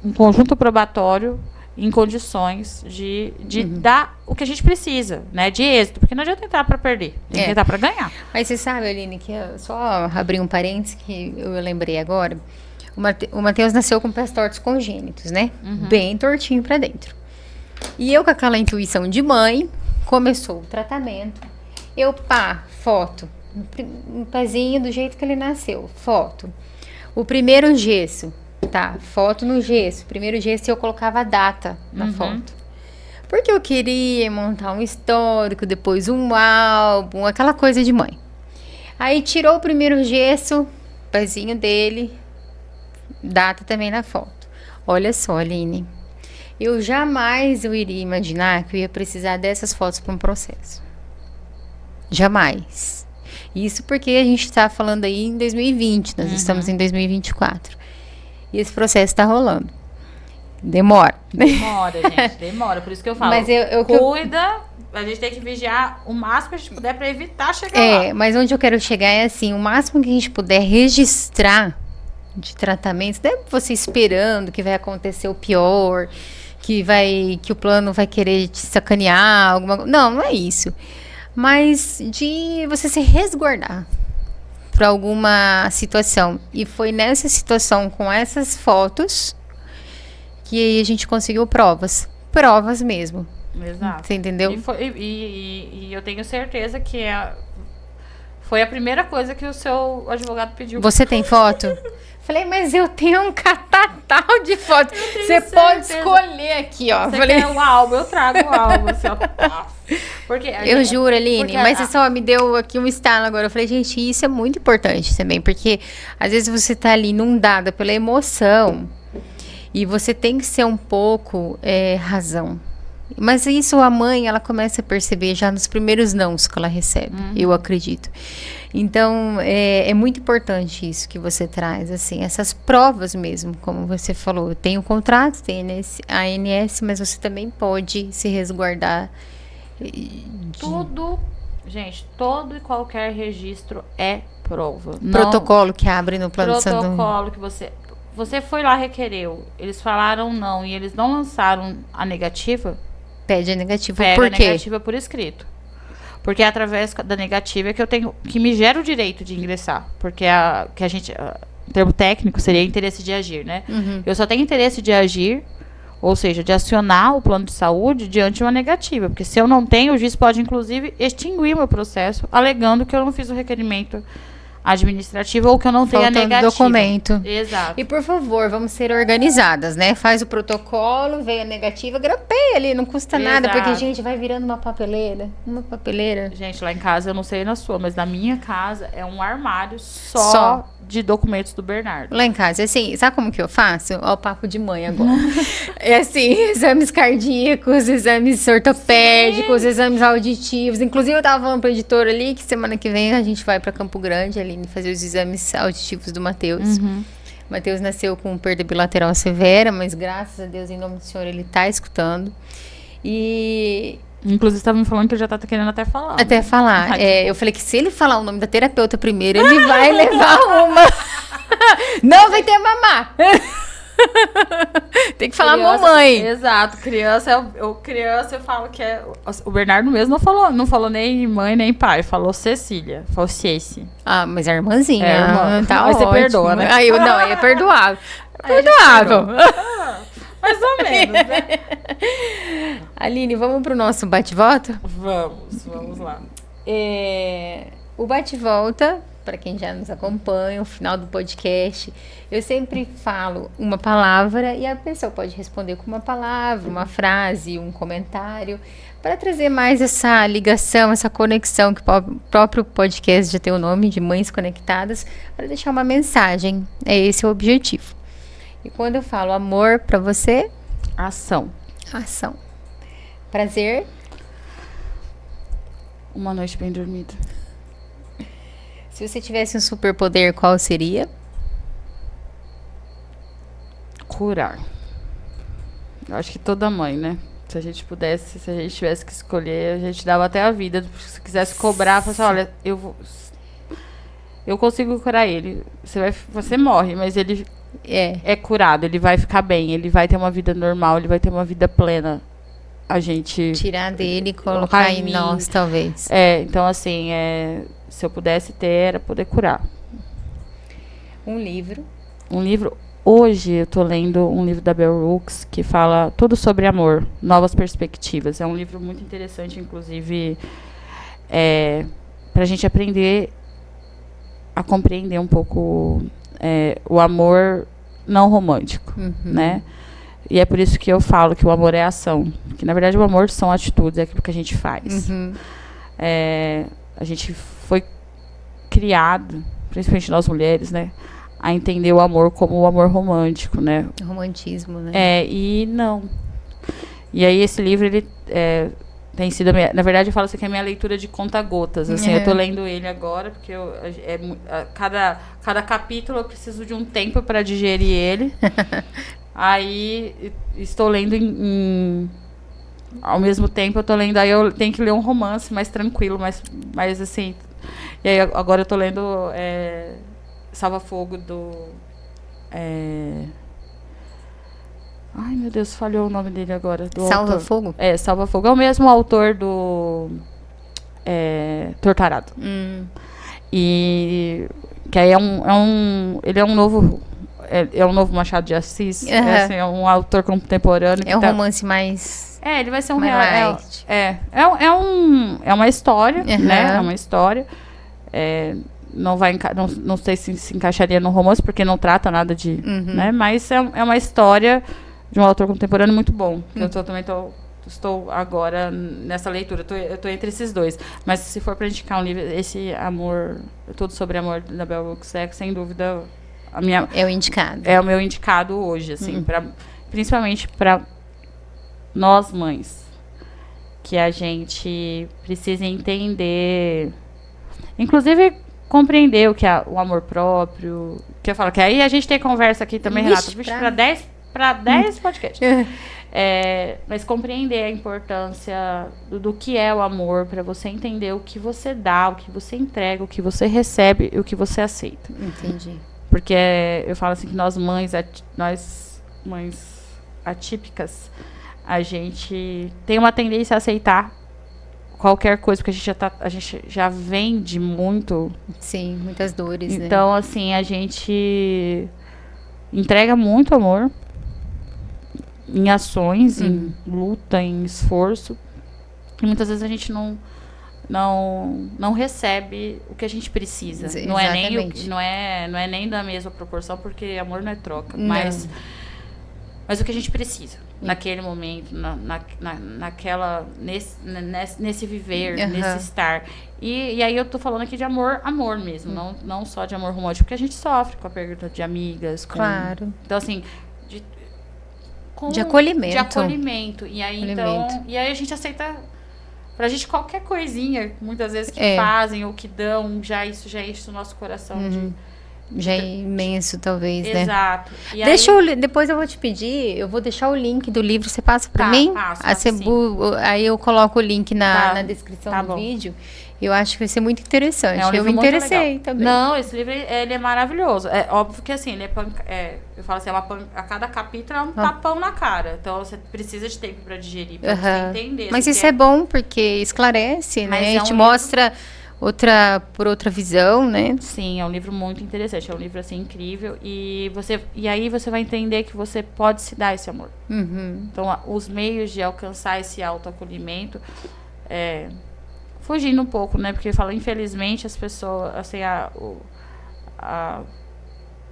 um conjunto probatório em condições de dar o que a gente precisa, né? De êxito. Porque não adianta entrar para perder, tem que entrar para ganhar. Mas você sabe, Aline, que só abrir um parênteses que eu lembrei agora. O Matheus nasceu com pés tortos congênitos, né? Bem tortinho para dentro. E eu, com aquela intuição de mãe, começou o tratamento. Foto. Um pezinho do jeito que ele nasceu. Foto. O primeiro gesso. Tá, foto no gesso. Primeiro gesso eu colocava a data na foto. Porque eu queria montar um histórico, depois um álbum, aquela coisa de mãe. Aí tirou o primeiro gesso, pezinho dele, data também na foto. Olha só, Aline, eu jamais iria imaginar que eu ia precisar dessas fotos para um processo. Jamais. Isso porque a gente está falando aí em 2020, nós estamos em 2024. E esse processo está rolando. Demora. Demora, gente, demora. Por isso que eu falo, mas cuida, a gente tem que vigiar o máximo que a gente puder para evitar chegar lá. Mas onde eu quero chegar é assim, o máximo que a gente puder registrar de tratamentos, não é você esperando que vai acontecer o pior, que o plano vai querer te sacanear, não é isso. Mas de você se resguardar para alguma situação. E foi nessa situação, com essas fotos, que aí a gente conseguiu provas mesmo. Exato. Você entendeu? E eu tenho certeza que foi a primeira coisa que o seu advogado pediu. Você tem foto? Falei, mas eu tenho um catatal de fotos. Você pode escolher aqui, ó. Você quer o álbum, eu trago o álbum, assim, ó. Porque eu juro, Aline, mas você só me deu aqui um estalo agora. Eu falei, gente, isso é muito importante também, porque às vezes você tá ali inundada pela emoção e você tem que ser um pouco razão. Mas isso a mãe, ela começa a perceber já nos primeiros nãos que ela recebe, eu acredito. Então, é muito importante isso que você traz, assim, essas provas mesmo, como você falou. Tem o contrato, tem a ANS, mas você também pode se resguardar. Gente, todo e qualquer registro é prova. Protocolo que abre no plano de saúde. Protocolo que você foi lá, requereu, eles falaram não e eles não lançaram a negativa. Pede a negativa. Pega por quê? A negativa por escrito. Porque é através da negativa que me gera o direito de ingressar. Porque o termo técnico seria interesse de agir, né? Eu só tenho interesse de agir, ou seja, de acionar o plano de saúde diante de uma negativa. Porque se eu não tenho, o juiz pode, inclusive, extinguir o meu processo, alegando que eu não fiz o requerimento administrativa ou que eu não tenho a negativa. Documento. Exato. E por favor, vamos ser organizadas, né? Faz o protocolo, veio a negativa, grampeia ali, não custa nada, porque, gente, vai virando uma papeleira. Gente, lá em casa, eu não sei na sua, mas na minha casa é um armário só de documentos do Bernardo. Lá em casa, assim, sabe como que eu faço? Ó, o papo de mãe agora. É assim, exames cardíacos, exames ortopédicos, exames auditivos. Inclusive, eu tava falando pro editor ali que semana que vem a gente vai pra Campo Grande, ali, fazer os exames auditivos do Matheus. Matheus nasceu com perda bilateral severa, mas graças a Deus, em nome do Senhor, ele tá escutando. Inclusive, estava me falando que ele já tá querendo até falar. Eu falei que se ele falar o nome da terapeuta primeiro, ele vai levar uma. Não vai ter mamar. Tem que falar mamãe. Exato. Criança, eu falo que é... O Bernardo mesmo não falou nem mãe, nem pai. Falou Cecília. Falou Ceci. Ah, mas a irmãzinha. Irmã. Tá mas ótimo. Você perdoa, né? Aí é perdoável. Perdoável. Mais ou menos, né? Aline, vamos pro nosso bate-volta? Vamos lá. O bate-volta para quem já nos acompanha, o final do podcast, eu sempre falo uma palavra e a pessoa pode responder com uma palavra, uma frase, um comentário, para trazer mais essa ligação, essa conexão que o próprio podcast já tem o nome de Mães Conectadas, para deixar uma mensagem. É esse o objetivo. E quando eu falo amor para você, Ação. ação. Prazer, Uma noite bem dormida. se você tivesse um superpoder, qual seria? Curar. Eu acho que toda mãe, né? Se a gente pudesse, se a gente tivesse que escolher, a gente dava até a vida. Se quisesse cobrar, falasse, olha, eu consigo curar ele. Você morre, mas ele é curado, ele vai ficar bem, ele vai ter uma vida normal, ele vai ter uma vida plena. A gente Tirar dele e colocar em mim. nós, talvez. Então assim, se eu pudesse ter, era poder curar. Um livro. Um livro. Hoje eu tô lendo um livro da Bell Hooks que fala tudo sobre amor, novas perspectivas. É um livro muito interessante, inclusive, para a gente aprender a compreender um pouco o amor não romântico, né? E é por isso que eu falo que o amor é ação. Que, na verdade, o amor são atitudes, é aquilo que a gente faz. A gente foi criado, principalmente nós mulheres, né? A entender o amor como o amor romântico, né? Romantismo, né? E não. E aí esse livro, ele tem sido... na verdade, eu falo assim que é a minha leitura de conta-gotas. Assim, eu tô lendo ele agora, porque cada capítulo eu preciso de um tempo para digerir ele. Aí estou lendo ao mesmo tempo eu tô lendo, aí eu tenho que ler um romance mais tranquilo, mais assim. E aí agora eu tô lendo Salva-Fogo do ai meu Deus, falhou o nome dele agora. Salva-Fogo? Salva-Fogo. É o mesmo autor do Torturado. E que aí ele é um novo Machado de Assis. É um autor contemporâneo. É um romance mais... ele vai ser um real. É uma história, né? É uma história. Não sei se encaixaria no romance, porque não trata nada de... né? Mas é uma história de um autor contemporâneo muito bom. Eu também estou agora nessa leitura. Eu tô entre esses dois. Mas se for para indicar um livro, esse Amor... Tudo sobre Amor, da Bell Hooks, sem dúvida... É o indicado. É o meu indicado hoje, assim, principalmente para nós mães, que a gente precisa entender, inclusive compreender o que é o amor próprio, que eu falo que aí a gente tem conversa aqui também, Renata, para 10 podcasts. Mas compreender a importância do que é o amor, para você entender o que você dá, o que você entrega, o que você recebe e o que você aceita. Entendi. Porque eu falo assim que nós mães atípicas, a gente tem uma tendência a aceitar qualquer coisa, porque a gente já vem de muito... Sim, muitas dores, né? Então, assim, a gente entrega muito amor em ações, em luta, em esforço. E muitas vezes a gente não recebe o que a gente precisa. Não é nem da mesma proporção, porque amor não é troca. Mas o que a gente precisa naquele momento, nesse viver, nesse estar. E aí eu tô falando aqui de amor mesmo, não só de amor romântico, porque a gente sofre com a perda de amigas. Claro. Então, assim, de acolhimento. De acolhimento. E aí, e aí a gente aceita... Pra gente, qualquer coisinha, muitas vezes, que fazem ou que dão, já enche o nosso coração. Já é imenso, talvez, né? Exato. Depois eu vou te pedir, eu vou deixar o link do livro, você passa pra mim? Passo, aí eu coloco o link na descrição do vídeo. Eu acho que vai ser muito interessante. Eu me interessei também. Não, esse livro ele é maravilhoso. É óbvio que assim, eu falo assim, a cada capítulo é um tapão na cara. Então você precisa de tempo para digerir, para você entender. Mas isso é bom porque esclarece, né? E te mostra por outra visão, né? Sim, é um livro muito interessante. É um livro assim incrível e aí você vai entender que você pode se dar esse amor. Então os meios de alcançar esse autoacolhimento fugindo um pouco, né? Porque fala, infelizmente, as pessoas, assim,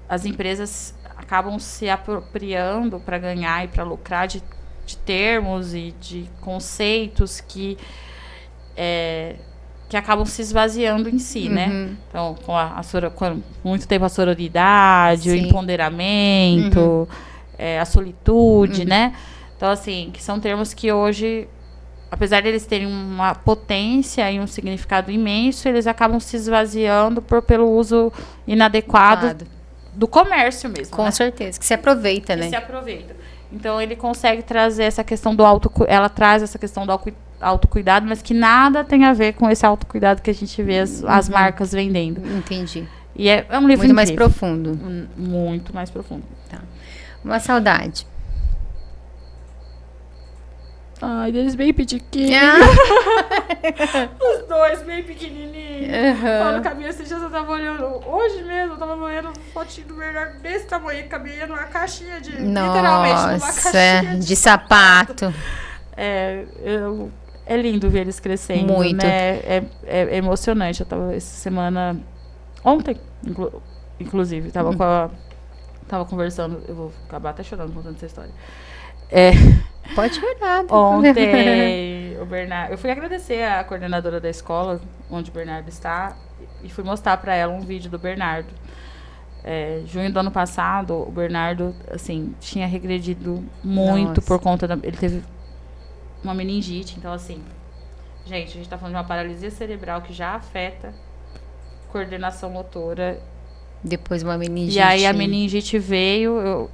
as empresas acabam se apropriando para ganhar e para lucrar de termos e de conceitos que acabam se esvaziando em si, né? Então, com muito tempo a sororidade, o empoderamento, a solitude, né? Então, assim, que são termos que hoje, apesar de eles terem uma potência e um significado imenso, eles acabam se esvaziando pelo uso inadequado do comércio mesmo. Com certeza, que se aproveita, né? Que se aproveita. Então, ele consegue trazer essa questão do ela traz essa questão do autocuidado, mas que nada tem a ver com esse autocuidado que a gente vê as marcas vendendo. Entendi. E é um livro muito mais incrível. profundo. Muito mais profundo. Tá. Uma saudade. Ai, eles bem pequenininhos. Os dois bem pequenininhos. Fala, cabia, esses dias eu tava olhando. Hoje mesmo eu tava olhando fotinho do Bernardo desse tamanho, que cabia numa caixinha de. Literalmente, numa caixinha de sapato. É lindo ver eles crescendo. Muito. Né? É emocionante. Eu tava essa semana. Ontem, inclusive, tava conversando. Eu vou acabar até chorando contando essa história. Pode chorar. Ontem, o Bernardo, eu fui agradecer a coordenadora da escola, onde o Bernardo está, e fui mostrar para ela um vídeo do Bernardo. Junho do ano passado, o Bernardo, assim, tinha regredido muito por conta ele teve uma meningite, então, assim, gente, a gente tá falando de uma paralisia cerebral que já afeta coordenação motora. Depois uma meningite. E aí a meningite veio, eu,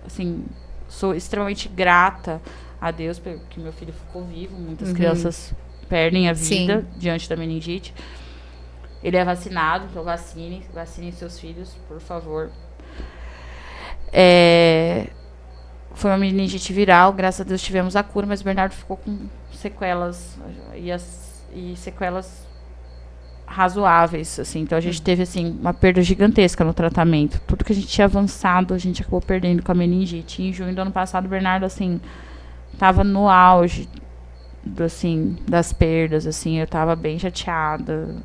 assim, sou extremamente grata a Deus porque meu filho ficou vivo. Muitas crianças perdem a vida diante da meningite. Ele é vacinado, então vacinem seus filhos, por favor. Foi uma meningite viral, graças a Deus tivemos a cura, mas o Bernardo ficou com sequelas e sequelas razoáveis, assim. Então a gente teve, assim, uma perda gigantesca no tratamento. Tudo que a gente tinha avançado, a gente acabou perdendo com a meningite. E em junho do ano passado, o Bernardo, assim, tava no auge das perdas, assim. Eu tava bem chateada.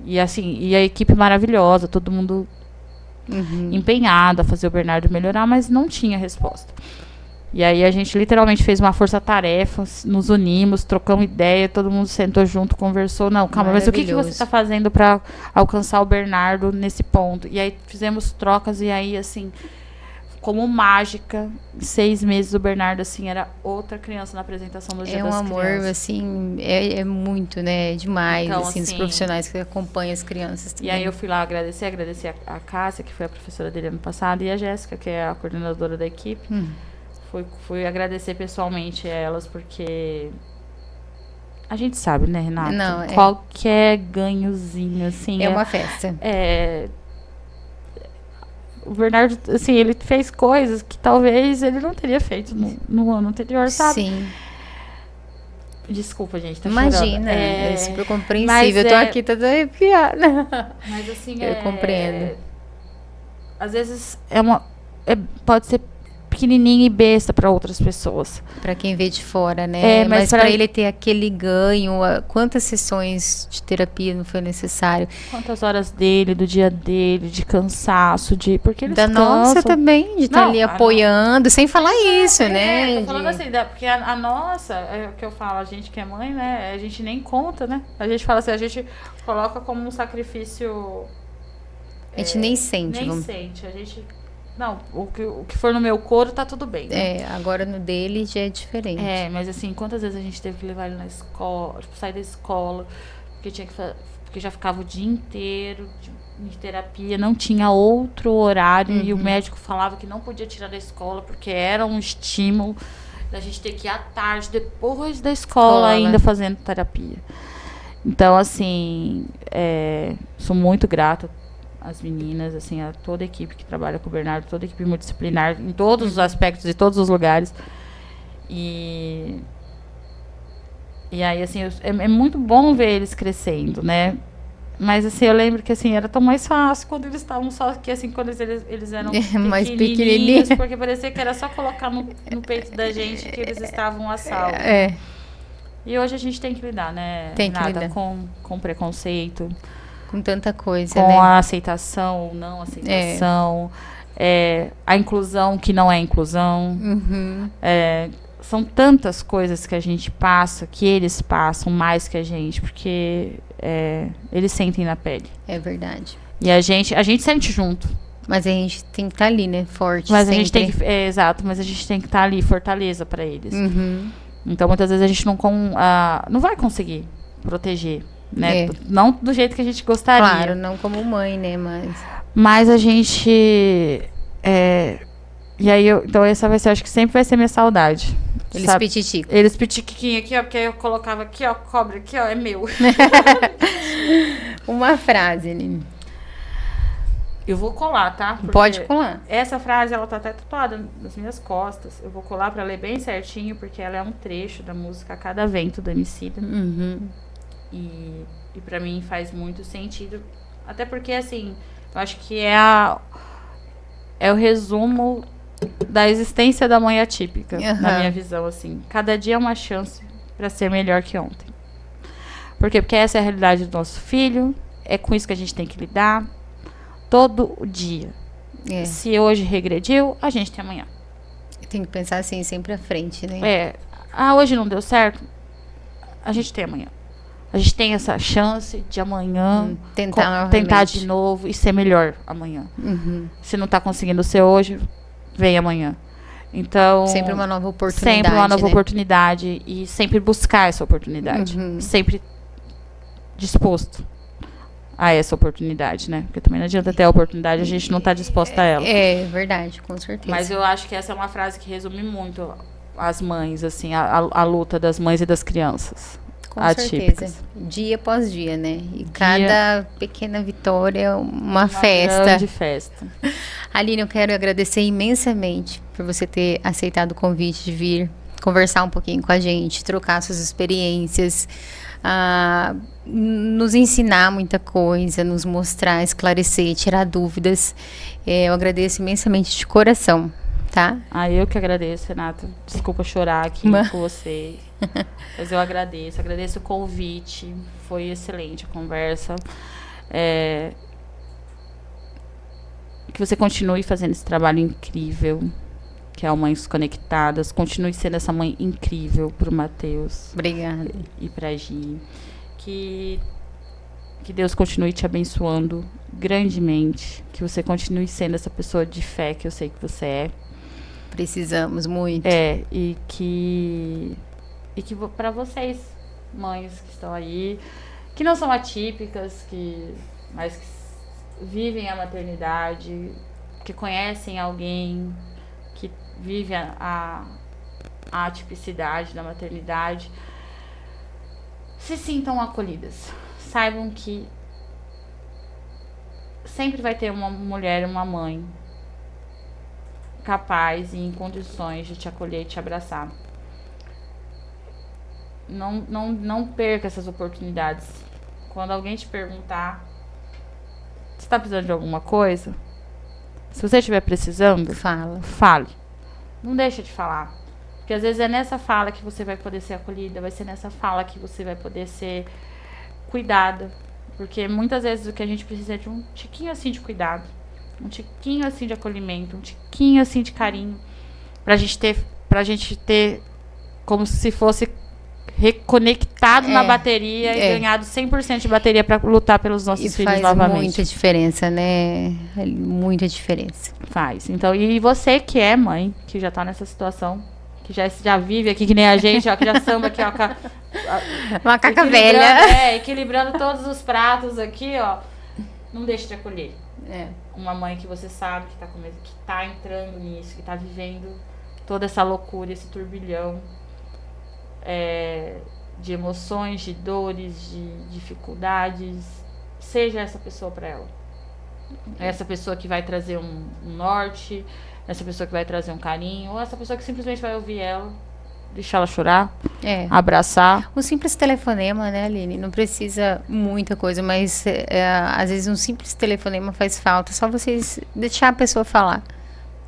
E, assim, e a equipe maravilhosa, todo mundo empenhado a fazer o Bernardo melhorar, mas não tinha resposta. E aí a gente literalmente fez uma força-tarefa, nos unimos, trocamos ideia, todo mundo sentou junto, conversou. Não, calma, mas o que você está fazendo para alcançar o Bernardo nesse ponto? E aí fizemos trocas e aí, assim, como mágica, em 6 meses o Bernardo, assim, era outra criança na apresentação do Dia das Crianças. É um amor, assim, é muito, né, demais, então, assim, dos profissionais que acompanham as crianças também. E aí eu fui lá agradecer a Cássia, que foi a professora dele ano passado, e a Jéssica, que é a coordenadora da equipe. Fui agradecer pessoalmente a elas, porque a gente sabe, né, Renata? Não, qualquer ganhozinho, assim... É uma festa. O Bernardo, assim, ele fez coisas que talvez ele não teria feito no ano anterior, sabe? Sim. Desculpa, gente, tá Imagina, é super compreensível. Eu tô aqui toda arrepiada. Mas, assim, eu compreendo. Às vezes pode ser pequenininho e besta para outras pessoas. Para quem vê de fora, né? Mas para ele ter aquele ganho, quantas sessões de terapia não foi necessário? Quantas horas dele, do dia dele, de cansaço, porque eles da nossa também, de estar ali apoiando, sem falar isso, né? Tô falando assim, porque a nossa, é o que eu falo, a gente que é mãe, né? A gente nem conta, né? A gente fala assim, a gente coloca como um sacrifício... A gente nem sente. Nem sente, a gente... Não, o que for no meu couro tá tudo bem. Né? Agora no dele já é diferente. Mas assim, quantas vezes a gente teve que levar ele na escola, sair da escola, porque já ficava o dia inteiro de terapia, não tinha outro horário e o médico falava que não podia tirar da escola porque era um estímulo da gente ter que ir à tarde, depois da escola ainda fazendo terapia. Então, assim, sou muito grata as meninas, assim, a toda a equipe que trabalha com o Bernardo, toda a equipe multidisciplinar, em todos os aspectos e todos os lugares. E aí, assim, é muito bom ver eles crescendo, né? Mas, assim, eu lembro que, assim, era tão mais fácil quando eles estavam só que, assim, quando eles eram mais pequenininhos, porque parecia que era só colocar no peito da gente que eles estavam a salvo. E hoje a gente tem que lidar, né? Tem que Renata, lidar. com preconceito, Com tanta coisa, com né? a aceitação ou não aceitação, a inclusão que não é inclusão. Uhum. São tantas coisas que a gente passa, que eles passam mais que a gente, porque eles sentem na pele. É verdade. E a gente sente junto. Mas a gente tem que estar ali, né? Forte. Mas sempre. a gente tem que. Exato, mas a gente tem que estar ali, fortaleza para eles. Uhum. Então, muitas vezes a gente não vai conseguir proteger, né? É. Não do jeito que a gente gostaria. Claro, não como mãe, né? Mas a gente. E aí, então essa vai ser, acho que sempre vai ser minha saudade. Eles sabe? pititicam. Eles pitiquinho aqui, ó, porque aí eu colocava aqui, ó, cobre aqui, ó, é meu. Uma frase, Aline. Eu vou colar, tá? Porque Pode colar. essa frase, ela tá até tatuada nas minhas costas. Eu vou colar pra ler bem certinho, porque ela é um trecho da música Cada Vento, do Emicida. Uhum. E pra mim faz muito sentido. Até porque, assim, eu acho que é o resumo da existência da mãe atípica, na minha visão, assim. Cada dia é uma chance pra ser melhor que ontem. Por quê? Porque essa é a realidade do nosso filho, é com isso que a gente tem que lidar todo o dia. Se hoje regrediu, a gente tem amanhã. Tem que pensar assim, sempre à frente, né? Hoje não deu certo, a gente tem amanhã. A gente tem essa chance de amanhã tentar de novo e ser melhor amanhã. Uhum. Se não tá conseguindo ser hoje, vem amanhã. Então, sempre uma nova oportunidade. Sempre uma nova né? oportunidade e sempre buscar essa oportunidade. Uhum. Sempre disposto a essa oportunidade, né? Porque também não adianta ter a oportunidade, a gente não tá disposta a ela. É verdade, com certeza. Mas eu acho que essa é uma frase que resume muito as mães, assim, a luta das mães e das crianças. Com atípicas. certeza. Dia após dia, né? E cada pequena vitória é uma festa. Grande festa. Aline, eu quero agradecer imensamente por você ter aceitado o convite de vir conversar um pouquinho com a gente, trocar suas experiências, nos ensinar muita coisa, nos mostrar, esclarecer, tirar dúvidas. Eu agradeço imensamente de coração, tá? Eu que agradeço, Renata. Desculpa chorar aqui com você. Mas eu agradeço o convite. Foi excelente a conversa. Que você continue fazendo esse trabalho incrível, que é o Mães Conectadas. Continue sendo essa mãe incrível pro Matheus. Obrigada. E pra Gi. Que Deus continue te abençoando grandemente. Que você continue sendo essa pessoa de fé que eu sei que você é. Precisamos muito. E que para vocês, mães que estão aí, que não são atípicas, mas que vivem a maternidade, que conhecem alguém que vive a atipicidade da maternidade, se sintam acolhidas. Saibam que sempre vai ter uma mulher, uma mãe capaz e em condições de te acolher e te abraçar. Não perca essas oportunidades. Quando alguém te perguntar se está precisando de alguma coisa, se você estiver precisando, fale. Não deixa de falar. Porque às vezes é nessa fala que você vai poder ser acolhida, vai ser nessa fala que você vai poder ser cuidada. Porque muitas vezes o que a gente precisa é de um tiquinho assim de cuidado, um tiquinho assim de acolhimento, um tiquinho assim de carinho, pra gente ter como se fosse reconectado na bateria e ganhado 100% de bateria para lutar pelos nossos filhos novamente. Faz muita diferença, né? Muita diferença. Faz. Então, e você que é mãe, que já tá nessa situação, que já vive aqui que nem a gente, ó, que já samba aqui, ó, macaca velha. Equilibrando todos os pratos aqui, ó. Não deixe de acolher. Uma mãe que você sabe que tá entrando nisso, que tá vivendo toda essa loucura, esse turbilhão de emoções, de dores, de dificuldades. Seja essa pessoa para ela. Essa pessoa que vai trazer um norte, essa pessoa que vai trazer um carinho, ou essa pessoa que simplesmente vai ouvir ela, deixar ela chorar, abraçar. Um simples telefonema, né, Aline? Não precisa muita coisa, mas às vezes um simples telefonema faz falta. Só vocês deixar a pessoa falar.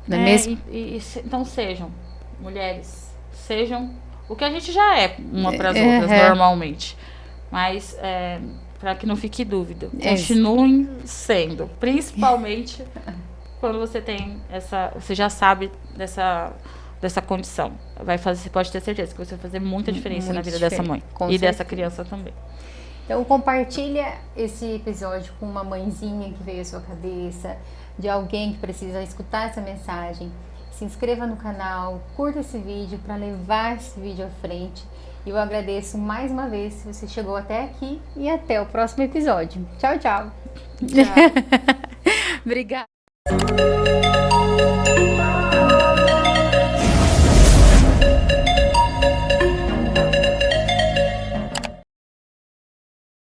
Não é mesmo? Então sejam mulheres, sejam O que a gente já é uma para as outras, normalmente. Mas, para que não fique dúvida, continuem sendo. Principalmente quando você tem você já sabe dessa condição. Você pode ter certeza que você vai fazer muita diferença na vida dessa mãe. E dessa criança também. Então compartilha esse episódio com uma mãezinha que veio à sua cabeça, de alguém que precisa escutar essa mensagem. Se inscreva no canal, curta esse vídeo para levar esse vídeo à frente. E eu agradeço mais uma vez se você chegou até aqui e até o próximo episódio. Tchau, tchau. Tchau. Obrigada.